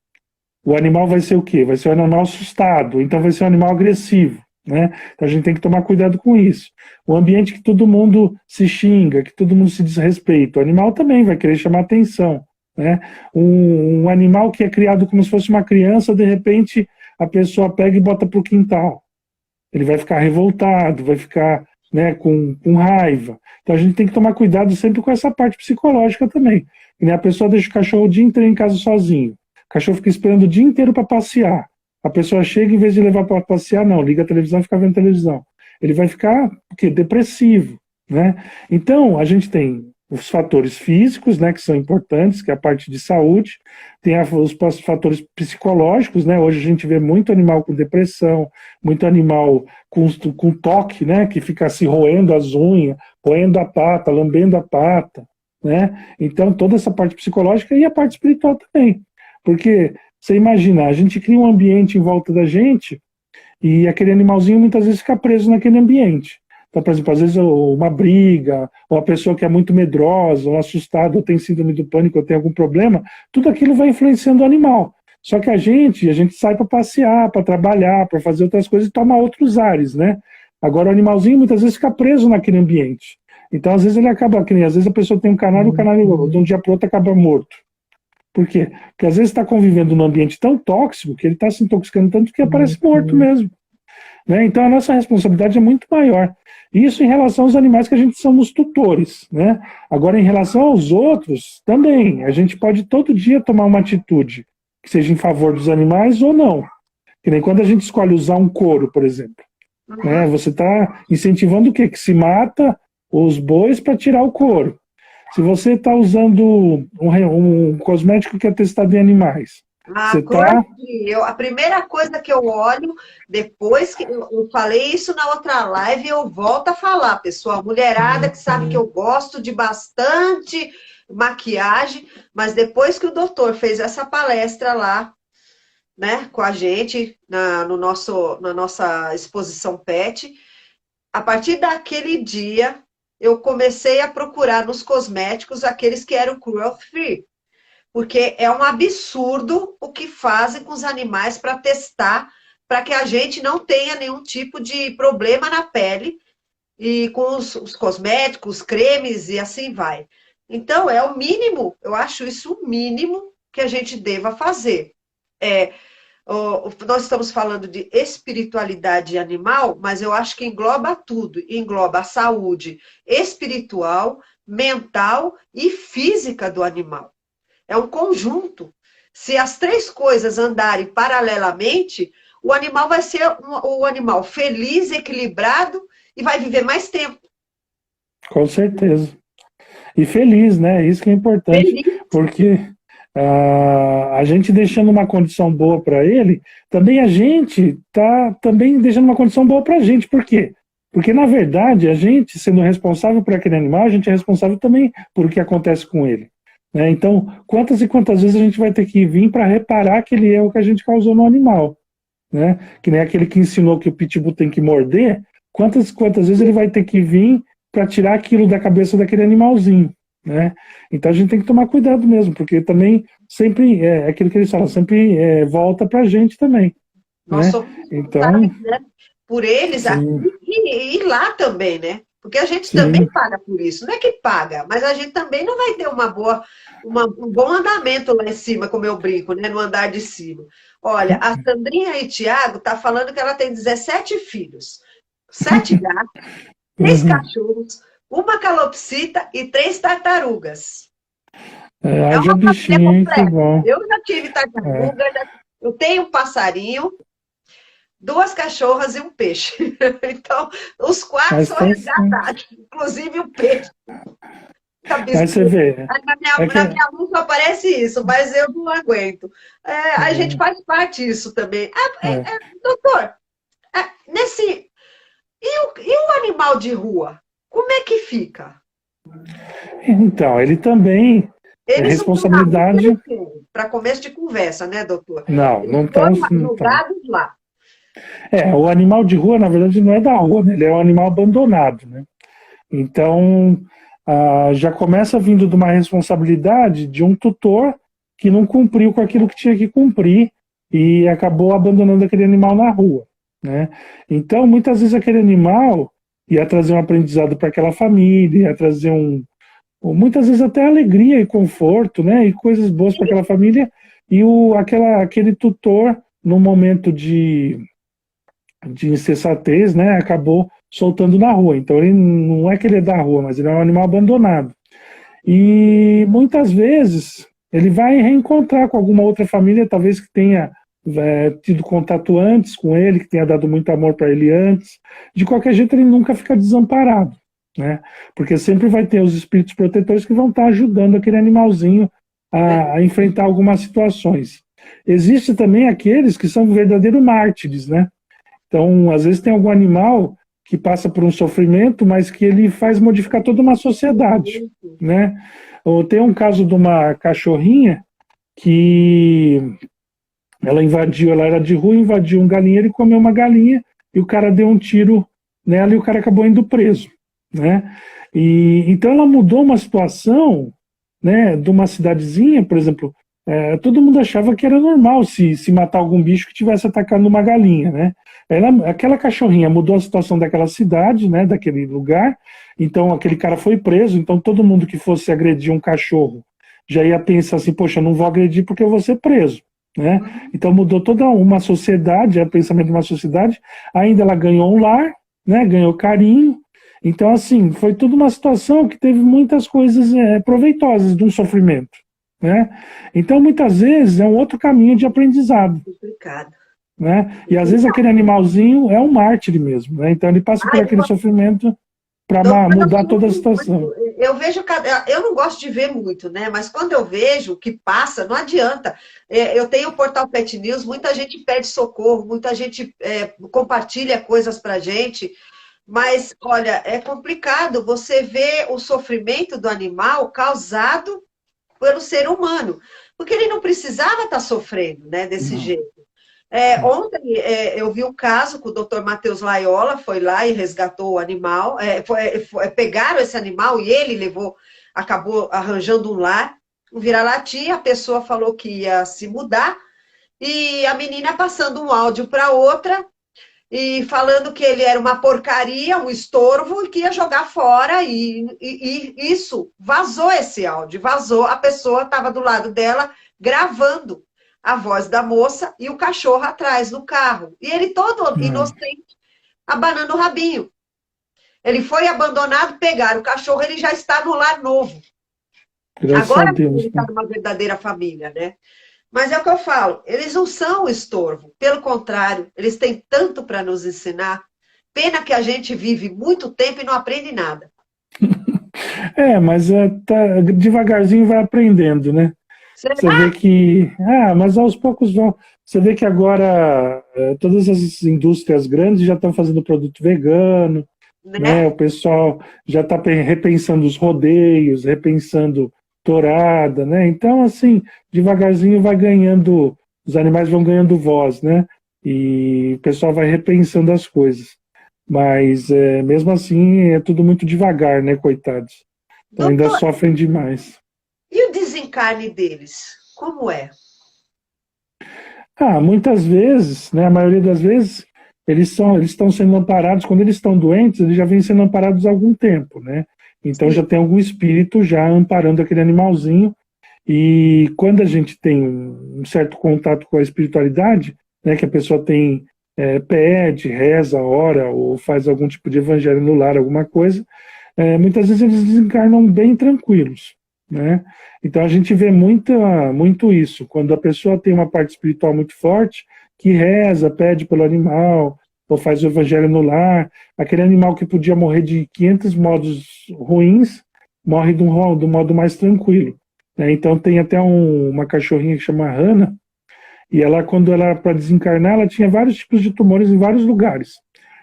O animal vai ser o quê? Vai ser um animal assustado, então vai ser um animal agressivo, né? Então a gente tem que tomar cuidado com isso. O ambiente que todo mundo se xinga, que todo mundo se desrespeita, o animal também vai querer chamar atenção, né? Um animal que é criado como se fosse uma criança, de repente a pessoa pega e bota para o quintal. Ele vai ficar revoltado, vai ficar, né, com raiva. Então a gente tem que tomar cuidado sempre com essa parte psicológica também. E, né, a pessoa deixa o cachorro o dia inteiro em casa sozinho. O cachorro fica esperando o dia inteiro para passear. A pessoa chega, em vez de levar para passear, não, liga a televisão e fica vendo televisão. Ele vai ficar o quê? Depressivo, né? Então, a gente tem os fatores físicos, né, que são importantes, que é a parte de saúde, tem os fatores psicológicos, né? Hoje a gente vê muito animal com depressão, muito animal com toque, né, que fica se roendo as unhas, roendo a pata, lambendo a pata, né? Então, toda essa parte psicológica e a parte espiritual também. Porque você imagina, a gente cria um ambiente em volta da gente e aquele animalzinho muitas vezes fica preso naquele ambiente. Então, por exemplo, às vezes uma briga, ou a pessoa que é muito medrosa, ou assustada, ou tem síndrome do pânico, ou tem algum problema, tudo aquilo vai influenciando o animal. Só que a gente sai para passear, para trabalhar, para fazer outras coisas e toma outros ares, né? Agora o animalzinho muitas vezes fica preso naquele ambiente. Então, às vezes ele acaba, que nem, às vezes a pessoa tem um canário, o canário de um dia para o outro acaba morto. Por quê? Porque às vezes está convivendo num ambiente tão tóxico que ele está se intoxicando tanto que aparece morto mesmo. Né? Então a nossa responsabilidade é muito maior. Isso em relação aos animais que a gente somos tutores. Né? Agora, em relação aos outros, também. A gente pode todo dia tomar uma atitude que seja em favor dos animais ou não. Que nem quando a gente escolhe usar um couro, por exemplo. Né? Você está incentivando o quê? Que se mata os bois para tirar o couro. Se você está usando um cosmético que é testado em animais, A você cor está. a primeira coisa que eu olho, depois que eu falei isso na outra live, eu volto a falar, pessoal. Mulherada que sabe que eu gosto de bastante maquiagem, mas depois que o doutor fez essa palestra lá, né, com a gente, na nossa exposição PET, a partir daquele dia, eu comecei a procurar nos cosméticos aqueles que eram cruelty free. porque é um absurdo o que fazem com os animais para testar, para que a gente não tenha nenhum tipo de problema na pele, e com os cosméticos, cremes e assim vai. Então, é o mínimo, eu acho isso o mínimo que a gente deva fazer. É, nós estamos falando de espiritualidade animal, mas eu acho que engloba tudo, engloba a saúde espiritual, mental e física do animal. É um conjunto. Se as três coisas andarem paralelamente, o animal vai ser um animal feliz, equilibrado e vai viver mais tempo. Com certeza. E feliz, né? Isso que é importante, Feliz. porque a gente deixando uma condição boa para ele, também a gente tá também deixando uma condição boa para a gente. Por quê? Porque, na verdade, a gente, sendo responsável por aquele animal, a gente é responsável também por o que acontece com ele. Né? Então, quantas e quantas vezes a gente vai ter que vir para reparar aquele erro que a gente causou no animal? Né? Que nem aquele que ensinou que o pitbull tem que morder, quantas vezes ele vai ter que vir para tirar aquilo da cabeça daquele animalzinho, né? Então a gente tem que tomar cuidado mesmo, porque também sempre é aquilo que eles falam, sempre volta para a gente também, Nós né? somos Então, responsáveis, né, por eles aqui sim, e lá também, né? Porque a gente também sim, paga por isso. Não é que paga, mas a gente também não vai ter um bom andamento lá em cima, como eu brinco, né? No andar de cima. Olha, a Sandrinha e Tiago tá falando que ela tem 17 filhos, 7 gatos, 3 uhum. cachorros, uma calopsita e 3 tartarugas. É Haja uma família bichinho, hein? Que completa. bom. Eu já tive É, tartaruga, eu tenho um passarinho, 2 cachorras e um peixe. Então, os 4 mas são tá certo. resgatados, inclusive o peixe. Mas você Absurdo. vê, é que Na minha luz só aparece isso, mas eu não aguento. A gente faz parte disso também. é, Doutor, nesse. E o animal de rua? Como é que fica? então, ele também é Eles não estão na rua porque responsabilidade. eles querem, para começo de conversa, né, doutor? Não, Eles não estão. foram alugados lá. O animal de rua, na verdade, não é da rua, né? Ele é um animal abandonado, né? Então, já começa vindo de uma responsabilidade de um tutor que não cumpriu com aquilo que tinha que cumprir e acabou abandonando aquele animal na rua, né? Então, muitas vezes aquele animal ia trazer um aprendizado para aquela família, ia trazer muitas vezes até alegria e conforto, né? E coisas boas para aquela família e aquele tutor, no momento de insensatez, né, acabou soltando na rua. Então ele não é que ele é da rua, mas ele é um animal abandonado. E muitas vezes ele vai reencontrar com alguma outra família, talvez que tenha tido contato antes com ele, que tenha dado muito amor para ele antes. De qualquer jeito, ele nunca fica desamparado, né? Porque sempre vai ter os espíritos protetores que vão estar ajudando aquele animalzinho a enfrentar algumas situações. Existe também aqueles que são verdadeiros mártires, né? Então, às vezes tem algum animal que passa por um sofrimento, mas que ele faz modificar toda uma sociedade, né? Ou tem um caso de uma cachorrinha que ela era de rua, invadiu um galinheiro e comeu uma galinha, e o cara deu um tiro nela e o cara acabou indo preso, né? E então ela mudou uma situação, né, de uma cidadezinha, por exemplo, todo mundo achava que era normal se matar algum bicho que estivesse atacando uma galinha, né? Aquela cachorrinha mudou a situação daquela cidade, né, daquele lugar, então aquele cara foi preso, então todo mundo que fosse agredir um cachorro já ia pensar assim, poxa, eu não vou agredir porque eu vou ser preso, né? Então mudou toda uma sociedade, o pensamento de uma sociedade, ainda ela ganhou um lar, né, ganhou carinho, então assim, foi tudo uma situação que teve muitas coisas proveitosas de um sofrimento, né? Então muitas vezes é um outro caminho de aprendizado. Complicado. Né? E às vezes aquele animalzinho é um mártir mesmo, né? Então ele passa por aquele sofrimento para mudar toda a situação. Eu vejo, eu não gosto de ver muito, né? Mas quando eu vejo o que passa, não adianta. Eu tenho o Portal Pet News, muita gente pede socorro, muita gente compartilha coisas pra gente, mas olha, é complicado você ver o sofrimento do animal causado pelo ser humano, porque ele não precisava estar sofrendo, né, desse jeito. Ontem eu vi um caso que o doutor Matheus Laiola foi lá e resgatou o animal, pegaram esse animal e ele acabou arranjando um lar. um vira-latinha, a pessoa falou que ia se mudar, e a menina passando um áudio para outra, e falando que ele era uma porcaria, um estorvo, e que ia jogar fora, e isso, vazou esse áudio, vazou, a pessoa estava do lado dela, gravando a voz da moça e o cachorro atrás no carro. E ele todo inocente, abanando o rabinho. Ele foi abandonado, pegaram o cachorro, ele já está no lar novo. Graças Agora a Deus, ele está né? numa verdadeira família, né? Mas é o que eu falo, eles não são estorvo, pelo contrário, eles têm tanto para nos ensinar. Pena que a gente vive muito tempo e não aprende nada. Mas devagarzinho vai aprendendo, né? Você Será? vê que, mas aos poucos vão. Você vê que agora todas as indústrias grandes já estão fazendo produto vegano, né? Né? O pessoal já está repensando os rodeios, repensando tourada, né? Então, assim, devagarzinho vai ganhando, os animais vão ganhando voz, né? E o pessoal vai repensando as coisas. Mas, mesmo assim, é tudo muito devagar, né, coitados? Então ainda Doutor, sofrem demais. e o desencarne deles? Como é? Muitas vezes, né, a maioria das vezes, eles estão sendo amparados, quando eles estão doentes, eles já vêm sendo amparados há algum tempo, né? Então já Sim, tem algum espírito já amparando aquele animalzinho, e quando a gente tem um certo contato com a espiritualidade, né, que a pessoa tem, pede, reza, ora, ou faz algum tipo de evangelho no lar, alguma coisa, muitas vezes eles desencarnam bem tranquilos, né? Então a gente vê muito isso, quando a pessoa tem uma parte espiritual muito forte, que reza, pede pelo animal, ou faz o evangelho no lar, aquele animal que podia morrer de 500 modos ruins, morre do modo mais tranquilo, né? Então tem até uma cachorrinha que chama Hannah, e ela, quando ela era para desencarnar, ela tinha vários tipos de tumores em vários lugares.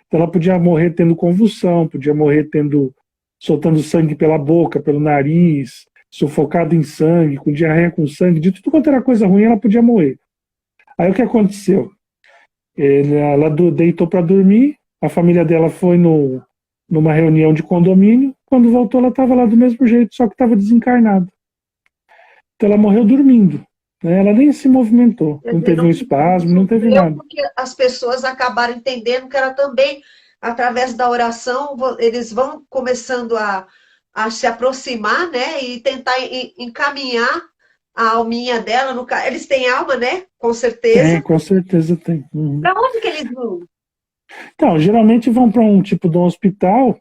Então ela podia morrer tendo convulsão, podia morrer soltando sangue pela boca, pelo nariz, sufocado em sangue, com diarreia com sangue, de tudo quanto era coisa ruim, ela podia morrer. Aí o que aconteceu? Ela deitou para dormir, a família dela foi numa reunião de condomínio, quando voltou ela estava lá do mesmo jeito, só que estava desencarnada. Então ela morreu dormindo, né? Ela nem se movimentou, quer não dizer, teve não, um não espasmo, não teve sofreu nada. porque as pessoas acabaram entendendo que ela também, através da oração, eles vão começando a se aproximar, né? E tentar encaminhar a alminha dela. Eles têm alma, né? Com Tem, certeza. com certeza tem. Uhum. Para onde que eles vão? Então, geralmente vão para um tipo de um hospital,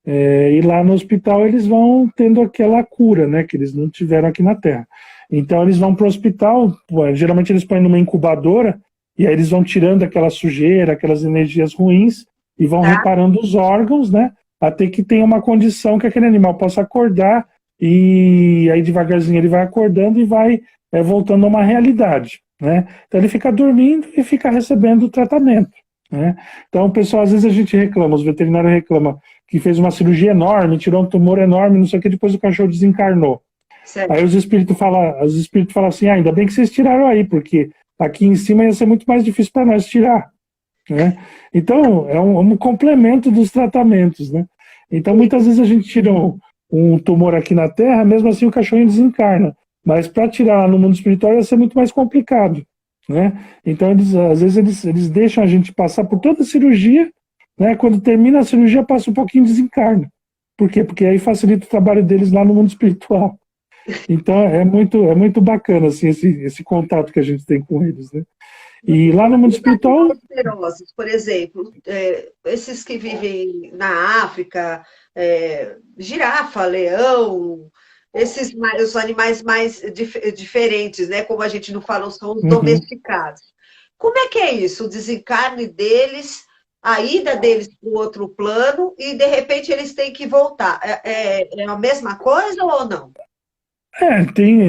e lá no hospital eles vão tendo aquela cura, né, que eles não tiveram aqui na Terra. Então eles vão para o hospital, geralmente eles põem numa incubadora, e aí eles vão tirando aquela sujeira, aquelas energias ruins, e vão Tá? reparando os órgãos, né, até que tenha uma condição que aquele animal possa acordar, e aí devagarzinho ele vai acordando e vai voltando a uma realidade, né. Então ele fica dormindo e fica recebendo o tratamento, né. Então o pessoal, às vezes a gente reclama, os veterinários reclamam, que fez uma cirurgia enorme, tirou um tumor enorme, não sei o que, depois o cachorro desencarnou. Aí Certo. os espíritos falam assim, ainda bem que vocês tiraram aí, porque aqui em cima ia ser muito mais difícil para nós tirar, né? Então, é um complemento dos tratamentos, né? Então, muitas vezes a gente tira um tumor aqui na Terra, mesmo assim o cachorrinho desencarna, mas para tirar lá no mundo espiritual ia ser muito mais complicado, né? Então, às vezes eles deixam a gente passar por toda a cirurgia, né? Quando termina a cirurgia, passa um pouquinho e desencarna. Por quê? Porque aí facilita o trabalho deles lá no mundo espiritual. Então é muito bacana assim, esse contato que a gente tem com eles, né? E lá no mundo Os espiritual, animais feroces, por exemplo, esses que vivem na África, girafa, leão, os animais mais diferentes, né? Como a gente não fala, são os uhum. domesticados. Como é que é isso? O desencarne deles, a ida deles para o outro plano e de repente eles têm que voltar. É a mesma coisa ou não? Tem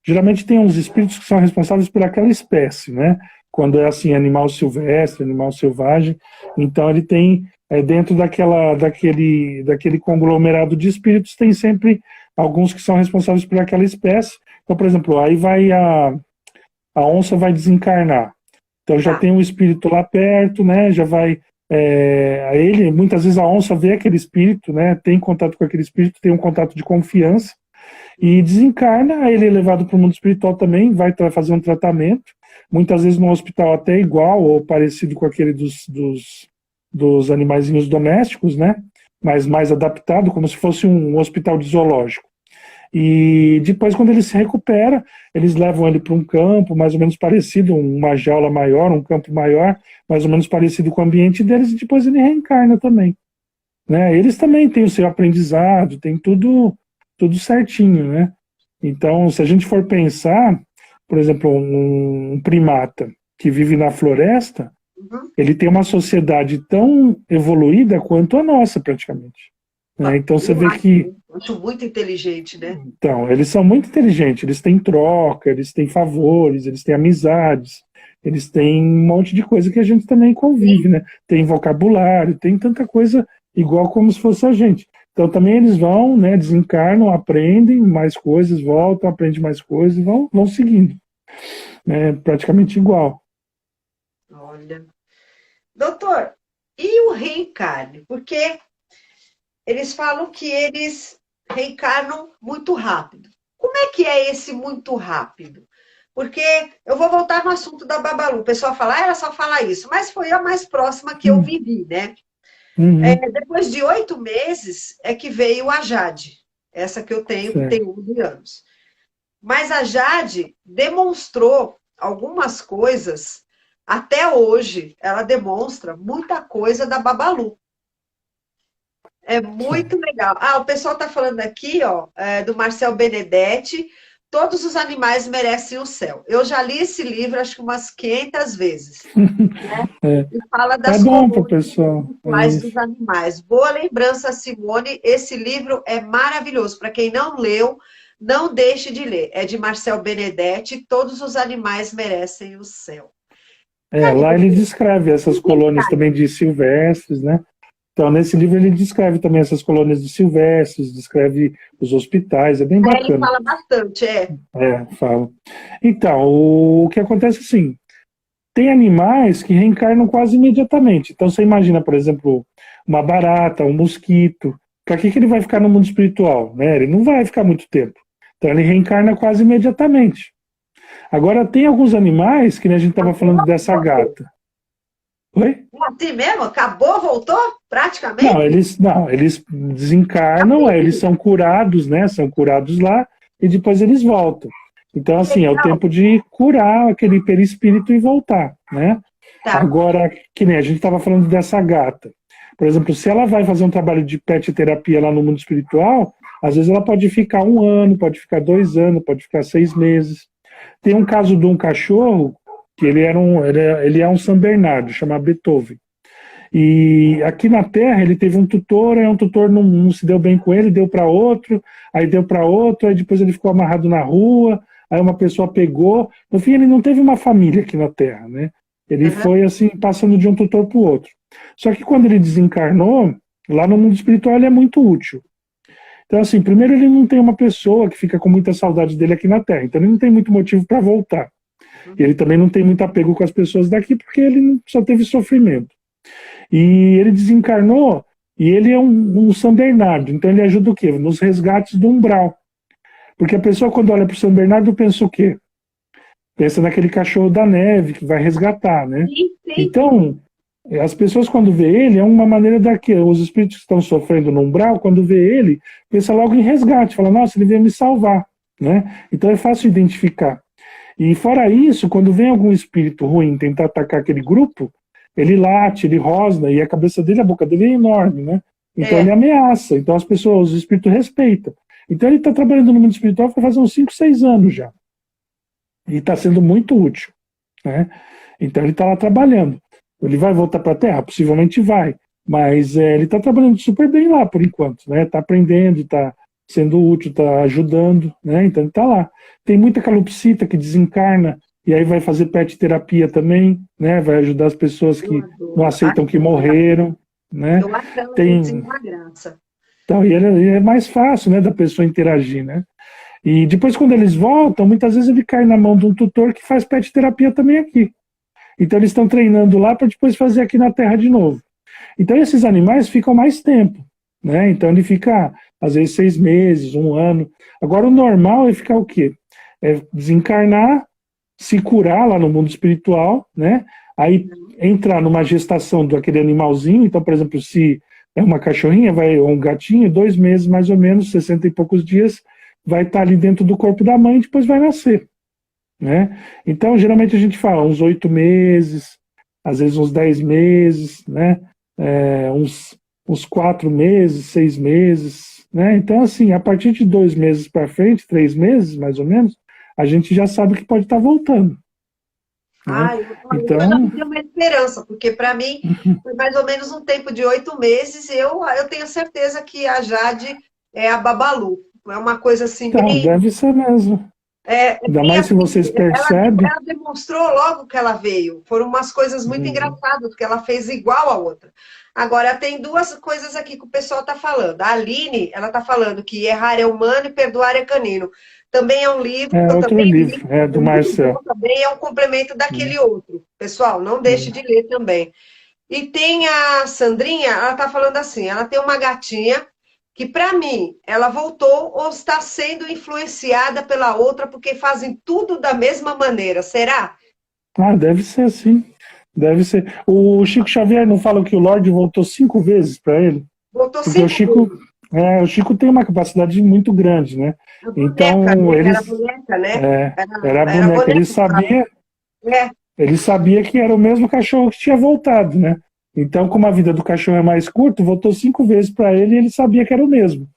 geralmente tem uns espíritos que são responsáveis por aquela espécie, né? Quando é assim, animal silvestre, animal selvagem, então ele tem, dentro daquele conglomerado de espíritos, tem sempre alguns que são responsáveis por aquela espécie. Então, por exemplo, aí a onça vai desencarnar. Então já Tá. tem um espírito lá perto, né? Já vai, muitas vezes a onça vê aquele espírito, né? Tem contato com aquele espírito, tem um contato de confiança. E desencarna, aí ele é levado para o mundo espiritual também, vai fazer um tratamento, muitas vezes num hospital até igual ou parecido com aquele dos animaizinhos domésticos, né? Mas mais adaptado, como se fosse um hospital de zoológico. E depois, quando ele se recupera, eles levam ele para um campo mais ou menos parecido, uma jaula maior, um campo maior, mais ou menos parecido com o ambiente deles, e depois ele reencarna também. Né? Eles também têm o seu aprendizado, tem tudo certinho, né? Então, se a gente for pensar, por exemplo, um primata que vive na floresta, Uhum. ele tem uma sociedade tão evoluída quanto a nossa, praticamente. Né? Então, você vê que... Acho muito inteligente, né? Então, eles são muito inteligentes, eles têm troca, eles têm favores, eles têm amizades, eles têm um monte de coisa que a gente também convive, né? Tem vocabulário, tem tanta coisa igual como se fosse a gente. Então também eles vão, né, desencarnam, aprendem mais coisas, voltam, aprendem mais coisas, vão seguindo. É praticamente igual. Olha. Doutor, e o reencarne? Porque eles falam que eles reencarnam muito rápido. Como é que é esse muito rápido? Porque eu vou voltar no assunto da Babalu. O pessoal fala, ela só fala isso, mas foi a mais próxima que eu vivi, né? Uhum. Depois de 8 meses é que veio a Jade, essa que eu tenho, que tem 11 anos. Mas a Jade demonstrou algumas coisas, até hoje, ela demonstra muita coisa da Babalu. É muito legal. Ah, o pessoal está falando aqui, ó, do Marcel Benedetti, Todos os Animais Merecem o Céu. Eu já li esse livro, acho que umas 500 vezes. Né? E fala das bom para o pessoal. dos animais. Boa lembrança, Simone. Esse livro é maravilhoso. Para quem não leu, não deixe de ler. É de Marcel Benedetti, Todos os Animais Merecem o Céu. Lá ele descreve essas colônias também de silvestres, né? Então, nesse livro ele descreve também essas colônias de silvestres, descreve os hospitais, é bem bacana. Ele fala bastante, fala. Então, o que acontece assim, tem animais que reencarnam quase imediatamente. Então, você imagina, por exemplo, uma barata, um mosquito. Para que ele vai ficar no mundo espiritual? Né? Ele não vai ficar muito tempo. Então, ele reencarna quase imediatamente. Agora, tem alguns animais, que nem a gente estava falando dessa gata. Oi? Assim mesmo? Acabou, voltou? Praticamente? Não, eles desencarnam, eles são curados, né? São curados lá, e depois eles voltam. Então, assim, é o tempo de curar aquele perispírito e voltar, né? Tá. Agora, que nem a gente estava falando dessa gata. Por exemplo, se ela vai fazer um trabalho de pet terapia lá no mundo espiritual, às vezes ela pode ficar 1 ano, pode ficar 2 anos, pode ficar 6 meses. Tem um caso de um cachorro, que ele é um São Bernardo, chama Beethoven. E aqui na Terra ele teve um tutor, aí um tutor não se deu bem com ele, deu para outro, aí deu para outro, aí depois ele ficou amarrado na rua, aí uma pessoa pegou. No fim, ele não teve uma família aqui na Terra, né? Ele foi assim, passando de um tutor para o outro. Só que quando ele desencarnou, lá no mundo espiritual ele é muito útil. Então, assim, primeiro ele não tem uma pessoa que fica com muita saudade dele aqui na Terra, então ele não tem muito motivo para voltar. E ele também não tem muito apego com as pessoas daqui, porque ele só teve sofrimento. E ele desencarnou, e ele é um São Bernardo, então ele ajuda o quê? Nos resgates do umbral. Porque a pessoa, quando olha para o São Bernardo, pensa o quê? Pensa naquele cachorro da neve que vai resgatar, né? Sim. Então, as pessoas, quando vê ele, é uma maneira os espíritos que estão sofrendo no umbral, quando vê ele, pensa logo em resgate, fala, nossa, ele veio me salvar, né? Então é fácil identificar. E fora isso, quando vem algum espírito ruim tentar atacar aquele grupo, ele late, ele rosna, e a cabeça dele, a boca dele é enorme, né? Então ele ameaça, então as pessoas, os espíritos respeitam. Então ele está trabalhando no mundo espiritual para fazer uns 5, 6 anos já. E está sendo muito útil, né? Então ele está lá trabalhando. Ele vai voltar para a Terra? Possivelmente vai. Mas ele está trabalhando super bem lá, por enquanto, né? Está aprendendo, está sendo útil, está ajudando, né? Então ele está lá. Tem muita calopsita que desencarna e aí vai fazer pet terapia também, né? Vai ajudar as pessoas que não aceitam que morreram, né? Tem uma graça. Então, e é mais fácil, né, da pessoa interagir, né? E depois, quando eles voltam, muitas vezes ele cai na mão de um tutor que faz pet terapia também aqui. Então eles estão treinando lá para depois fazer aqui na Terra de novo. Então esses animais ficam mais tempo, né? Então ele fica, às vezes 6 meses, um ano. Agora, o normal é ficar o quê? É desencarnar, se curar lá no mundo espiritual, né? Aí entrar numa gestação daquele animalzinho. Então, por exemplo, se é uma cachorrinha, ou um gatinho, 2 meses mais ou menos, 60 e poucos dias, vai estar ali dentro do corpo da mãe e depois vai nascer, né? Então, geralmente a gente fala uns 8 meses, às vezes uns 10 meses, né? Uns 4 meses, 6 meses, né? Então, assim, a partir de 2 meses para frente, 3 meses, mais ou menos, a gente já sabe que pode estar voltando, né? Eu já Então, me deu uma esperança, porque para mim foi mais ou menos um tempo de 8 meses. Eu tenho certeza que a Jade é a Babalu. É uma coisa assim, então, bem. deve ser mesmo. Ainda Bem mais se assim, vocês percebem. ela demonstrou logo que ela veio. Foram umas coisas muito Uhum. engraçadas, porque ela fez igual a outra. Agora, tem duas coisas aqui que o pessoal está falando. A Aline, ela está falando que errar é humano e perdoar é canino. Também é um livro que É eu outro também li, livro, é é do muito bom Marcel. também, é um complemento daquele outro. Pessoal, não deixe de É. ler também. E tem a Sandrinha, ela está falando assim, ela tem uma gatinha que, para mim, ela voltou ou está sendo influenciada pela outra porque fazem tudo da mesma maneira. Será? Ah, deve ser assim. Deve ser. O Chico Xavier não fala que o Lorde voltou 5 vezes para ele? Voltou Porque o 5 vezes. Chico tem uma capacidade muito grande, né? A boneca, Então, né? Era a boneca, né? era a Era a boneca. boneca que falava. É, Ele sabia que era o mesmo cachorro que tinha voltado, né? Então, como a vida do cachorro é mais curta, voltou 5 vezes para ele e ele sabia que era o mesmo,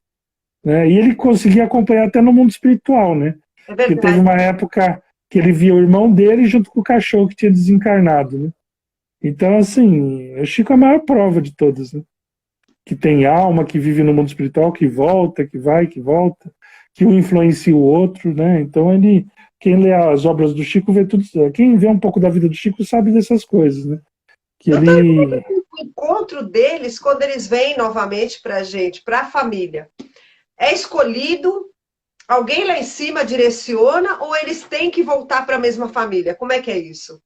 né? E ele conseguia acompanhar até no mundo espiritual, né? é Porque teve verdade. uma época que ele via o irmão dele junto com o cachorro que tinha desencarnado, né? Então, assim, o Chico é a maior prova de todas, né? Que tem alma, que vive no mundo espiritual, que volta, que vai, que volta, que um influencia o outro, né? Então, quem lê as obras do Chico vê tudo isso. Quem vê um pouco da vida do Chico sabe dessas coisas, né? Que Doutor, como é ele. que o encontro deles, quando eles vêm novamente para a gente, para a família, é escolhido? Alguém lá em cima direciona ou eles têm que voltar para a mesma família? Como é que é isso?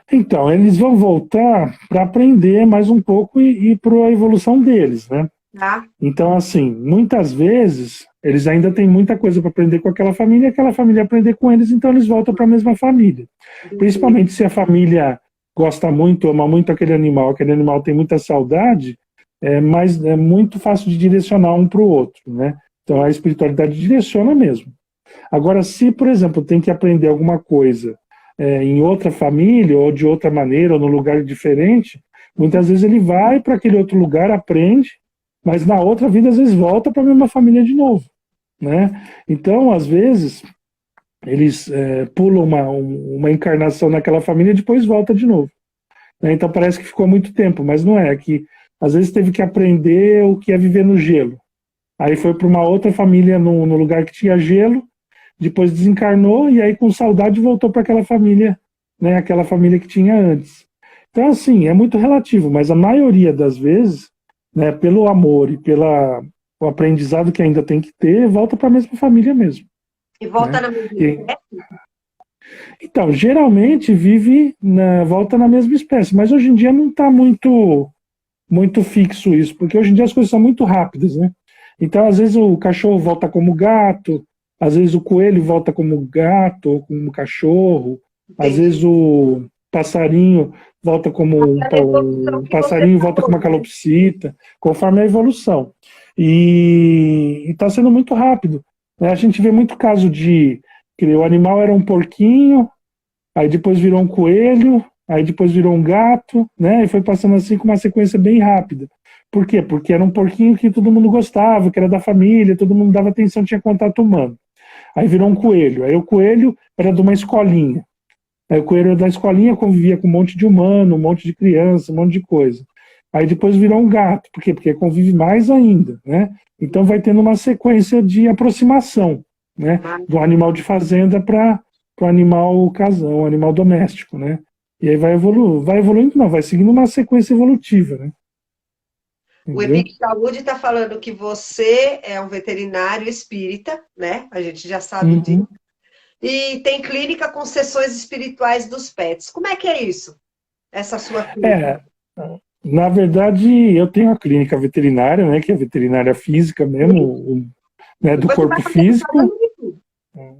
Então, eles vão voltar para aprender mais um pouco e para a evolução deles, né? Tá? Então, assim, muitas vezes eles ainda têm muita coisa para aprender com aquela família aprender com eles, então eles voltam para a mesma família. Entendi. Principalmente se a família gosta muito, ama muito aquele animal tem muita saudade, mas é muito fácil de direcionar um para o outro, né? Então a espiritualidade direciona mesmo. Agora, se, por exemplo, tem que aprender alguma coisa em outra família, ou de outra maneira, ou num lugar diferente, muitas vezes ele vai para aquele outro lugar, aprende, mas na outra vida, às vezes, volta para a mesma família de novo, né? Então, às vezes, eles pulam uma encarnação naquela família e depois volta de novo, né? Então, parece que ficou muito tempo, mas não é. É que, às vezes, teve que aprender o que é viver no gelo. Aí foi para uma outra família no lugar que tinha gelo, depois desencarnou e aí com saudade voltou para aquela família, né, aquela família que tinha antes. Então assim, é muito relativo, mas a maioria das vezes, né, pelo amor e pela o aprendizado que ainda tem que ter, volta para a mesma família mesmo, E volta né? na mesma E, espécie? então, geralmente volta na mesma espécie, mas hoje em dia não está muito fixo isso, porque hoje em dia as coisas são muito rápidas, né? Então, às vezes o cachorro volta como gato, às vezes o coelho volta como gato ou como cachorro, às vezes Entendi. o passarinho volta como Aquela evolução um que você passarinho volta como falou, uma né? calopsita, conforme a evolução. E está sendo muito rápido, né? A gente vê muito caso de que o animal era um porquinho, aí depois virou um coelho, aí depois virou um gato, né? E foi passando assim com uma sequência bem rápida. Por quê? Porque era um porquinho que todo mundo gostava, que era da família, todo mundo dava atenção, tinha contato humano. Aí virou um coelho. Aí o coelho era de uma escolinha. Aí o coelho da escolinha convivia com um monte de humano, um monte de criança, um monte de coisa. Aí depois virou um gato. Por quê? Porque convive mais ainda, né? Então vai tendo uma sequência de aproximação, né? Do animal de fazenda para o animal casão, animal doméstico, né? E aí vai evoluindo, não, vai seguindo uma sequência evolutiva, né? O Entendeu? Epic Saúde está falando que você é um veterinário espírita, né? A gente já sabe disso. Uhum. E tem clínica com sessões espirituais dos pets. Como é que é isso? Essa sua clínica? É, Na verdade, eu tenho a clínica veterinária, né, que é veterinária física mesmo, né, do Depois você vai corpo fazer físico, propaganda de tudo.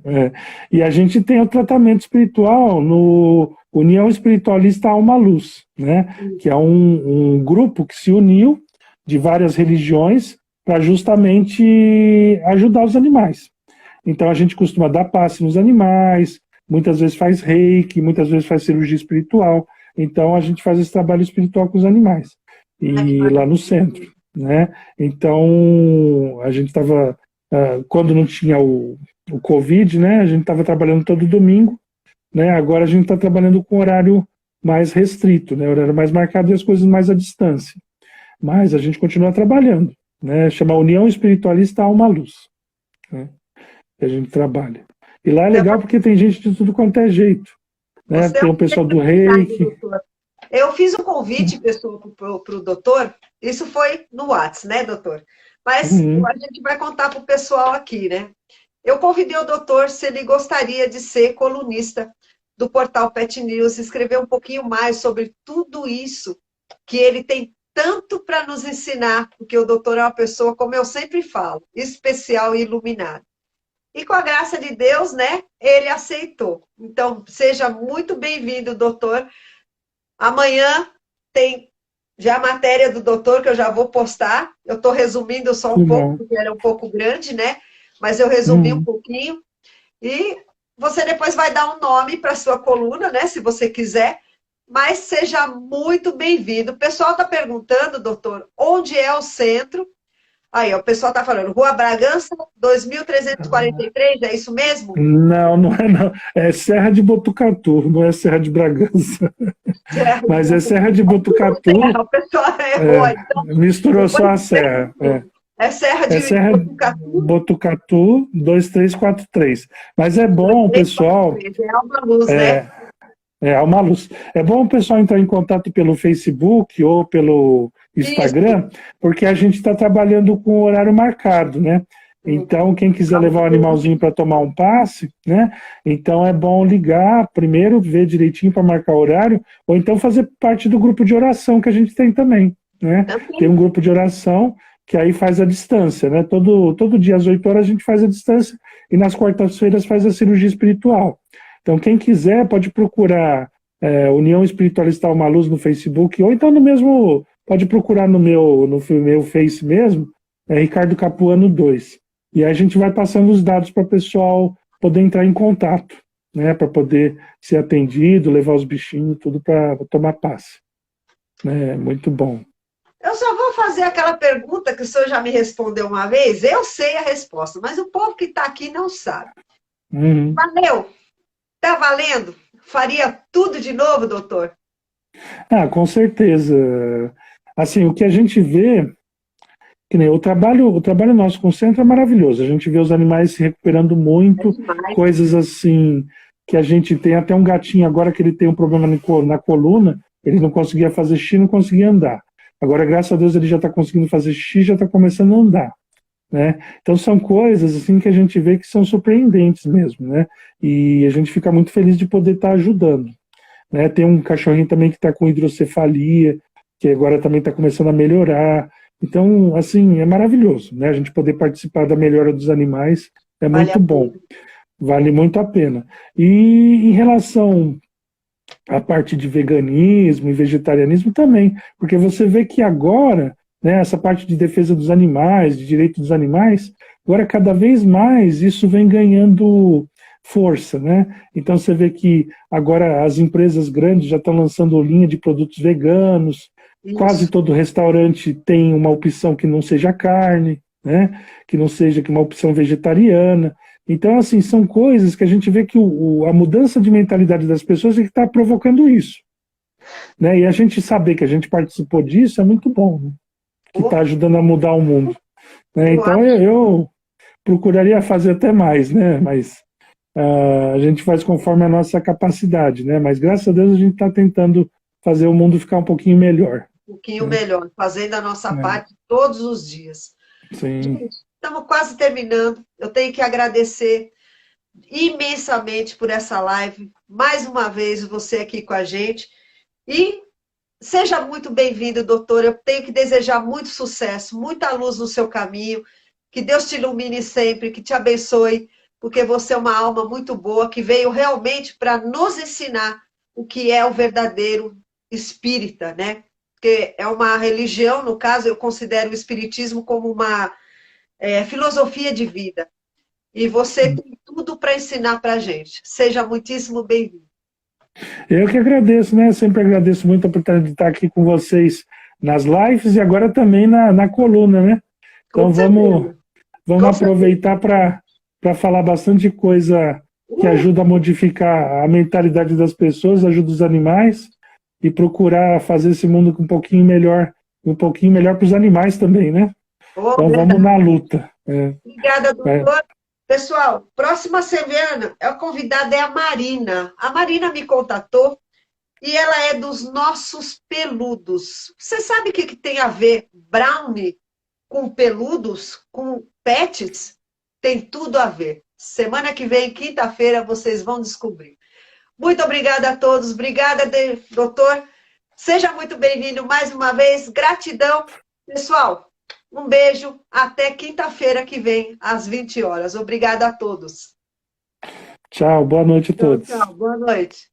é, e a gente tem o tratamento espiritual no União Espiritualista Alma Luz, né, que é um grupo que se uniu de várias religiões para justamente ajudar os animais. Então a gente costuma dar passe nos animais, muitas vezes faz reiki, muitas vezes faz cirurgia espiritual. Então a gente faz esse trabalho espiritual com os animais. Ai, que E lá no maravilha. centro, né? Então a gente estava, quando não tinha o Covid, né? A gente estava trabalhando todo domingo, né? Agora a gente está trabalhando com horário mais restrito, né? Horário mais marcado e as coisas mais à distância. Mas a gente continua trabalhando, né? Chama União Espiritualista Alma Luz, né? Que a gente trabalha. E lá é Então, legal porque tem gente de tudo quanto é jeito, né? você é Tem uma o pessoal do celebridade, reiki. doutor. Eu fiz um convite, pessoal, para o doutor. Isso foi no WhatsApp, né, doutor? Mas Uhum, a gente vai contar para o pessoal aqui, né? Eu convidei o doutor se ele gostaria de ser colunista do portal Pet News, escrever um pouquinho mais sobre tudo isso que ele tem tanto para nos ensinar, porque o doutor é uma pessoa, como eu sempre falo, especial e iluminada. E com a graça de Deus, né, ele aceitou. Então, seja muito bem-vindo, doutor. Amanhã tem já a matéria do doutor, que eu já vou postar. Eu estou resumindo só que um pouco, bom. porque era um pouco grande, né? Mas eu resumi um Uhum. pouquinho. E você depois vai dar um nome para a sua coluna, né? Se você quiser. Mas seja muito bem-vindo. O pessoal está perguntando, doutor, onde é o centro? Aí, ó, o pessoal está falando, Rua Bragança, 2343, é isso mesmo? Não, não é não. É Serra de Botucatu, não é Serra de Bragança. Serra de Mas é Serra Botucatu. de Botucatu, Serra, o pessoal errou. é, Então, misturou depois só a me serra. É, perguntou. É Serra é de Serra Botucatu, Botucatu 2343. Mas é bom, pessoal. 343, é uma luz, né? É, é uma luz. É bom o pessoal entrar em contato pelo Facebook ou pelo Isso. Instagram, porque a gente está trabalhando com horário marcado, né? Então, quem quiser levar o animalzinho para tomar um passe, né? Então é bom ligar primeiro, ver direitinho para marcar horário, ou então fazer parte do grupo de oração que a gente tem também, né? Tem Também. um grupo de oração que aí faz a distância, né? Todo dia às 8 horas a gente faz a distância e nas quartas-feiras faz a cirurgia espiritual. Então, quem quiser pode procurar União Espiritualista Alma Luz no Facebook, ou então no mesmo, pode procurar no meu Face mesmo, é Ricardo Capuano 2. E aí a gente vai passando os dados para o pessoal poder entrar em contato, né, para poder ser atendido, levar os bichinhos, tudo para tomar passe. Muito bom. Eu só vou fazer aquela pergunta que o senhor já me respondeu uma vez. Eu sei a resposta, mas o povo que está aqui não sabe. Uhum. Valeu? Tá valendo? Faria tudo de novo, doutor? Ah, com certeza. Assim, o que a gente vê, que nem o trabalho nosso com o centro é maravilhoso. A gente vê os animais se recuperando É muito, demais. coisas assim que a gente tem até um gatinho agora que ele tem um problema na coluna, ele não conseguia fazer xixi, não conseguia andar. Agora, graças a Deus, ele já está conseguindo fazer xixi, já está começando a andar, né? Então são coisas assim que a gente vê que são surpreendentes mesmo, né? E a gente fica muito feliz de poder estar ajudando, né? Tem um cachorrinho também que está com hidrocefalia, que agora também está começando a melhorar. Então, assim, é maravilhoso, né? A gente poder participar da melhora dos animais é Vale muito a bom, pena. vale muito a pena. E em relação à parte de veganismo e vegetarianismo também, porque você vê que agora, né, essa parte de defesa dos animais, de direito dos animais, agora cada vez mais isso vem ganhando força, né? Então você vê que agora as empresas grandes já estão lançando linha de produtos veganos, quase Isso. todo restaurante tem uma opção que não seja carne, né? Que não seja que uma opção vegetariana. Então, assim, são coisas que a gente vê que a mudança de mentalidade das pessoas é que está provocando isso, né? E a gente saber que a gente participou disso é muito bom, né? Que está Oh, ajudando a mudar o mundo, né? eu Então, acho. eu procuraria fazer até mais, né? Mas a gente faz conforme a nossa capacidade, né? Mas graças a Deus a gente está tentando fazer o mundo ficar um pouquinho melhor, Um pouquinho né? melhor, fazendo a nossa É, parte todos os dias. sim, Gente, estamos quase terminando. Eu tenho que agradecer imensamente por essa live. Mais uma vez, você aqui com a gente. E Seja muito bem-vindo, doutor. Eu tenho que desejar muito sucesso, muita luz no seu caminho. Que Deus te ilumine sempre, que te abençoe, porque você é uma alma muito boa que veio realmente para nos ensinar o que é o verdadeiro espírita, né? Porque é uma religião, no caso, eu considero o espiritismo como uma filosofia de vida. E você tem tudo para ensinar para a gente. Seja muitíssimo bem-vindo. Eu que agradeço, né? Sempre agradeço muito a oportunidade de estar aqui com vocês nas lives e agora também na coluna, né? Com Então vamos, certeza. vamos Com certeza. aproveitar para falar bastante coisa que ajuda a modificar a mentalidade das pessoas, ajuda os animais e procurar fazer esse mundo um pouquinho melhor para os animais também, né? Oh, Então vamos verdade. na luta. Obrigada, É. doutor. Pessoal, próxima semana a convidada é a Marina. A Marina me contatou e ela é dos nossos peludos. Você sabe o que tem a ver brownie com peludos, com pets? Tem tudo a ver. Semana que vem, quinta-feira, vocês vão descobrir. Muito obrigada a todos. Obrigada, doutor. Seja muito bem-vindo mais uma vez. Gratidão. Pessoal, um beijo. Até quinta-feira que vem, às 20 horas. Obrigada a todos. Tchau, boa noite a Tchau, todos. tchau. Boa noite.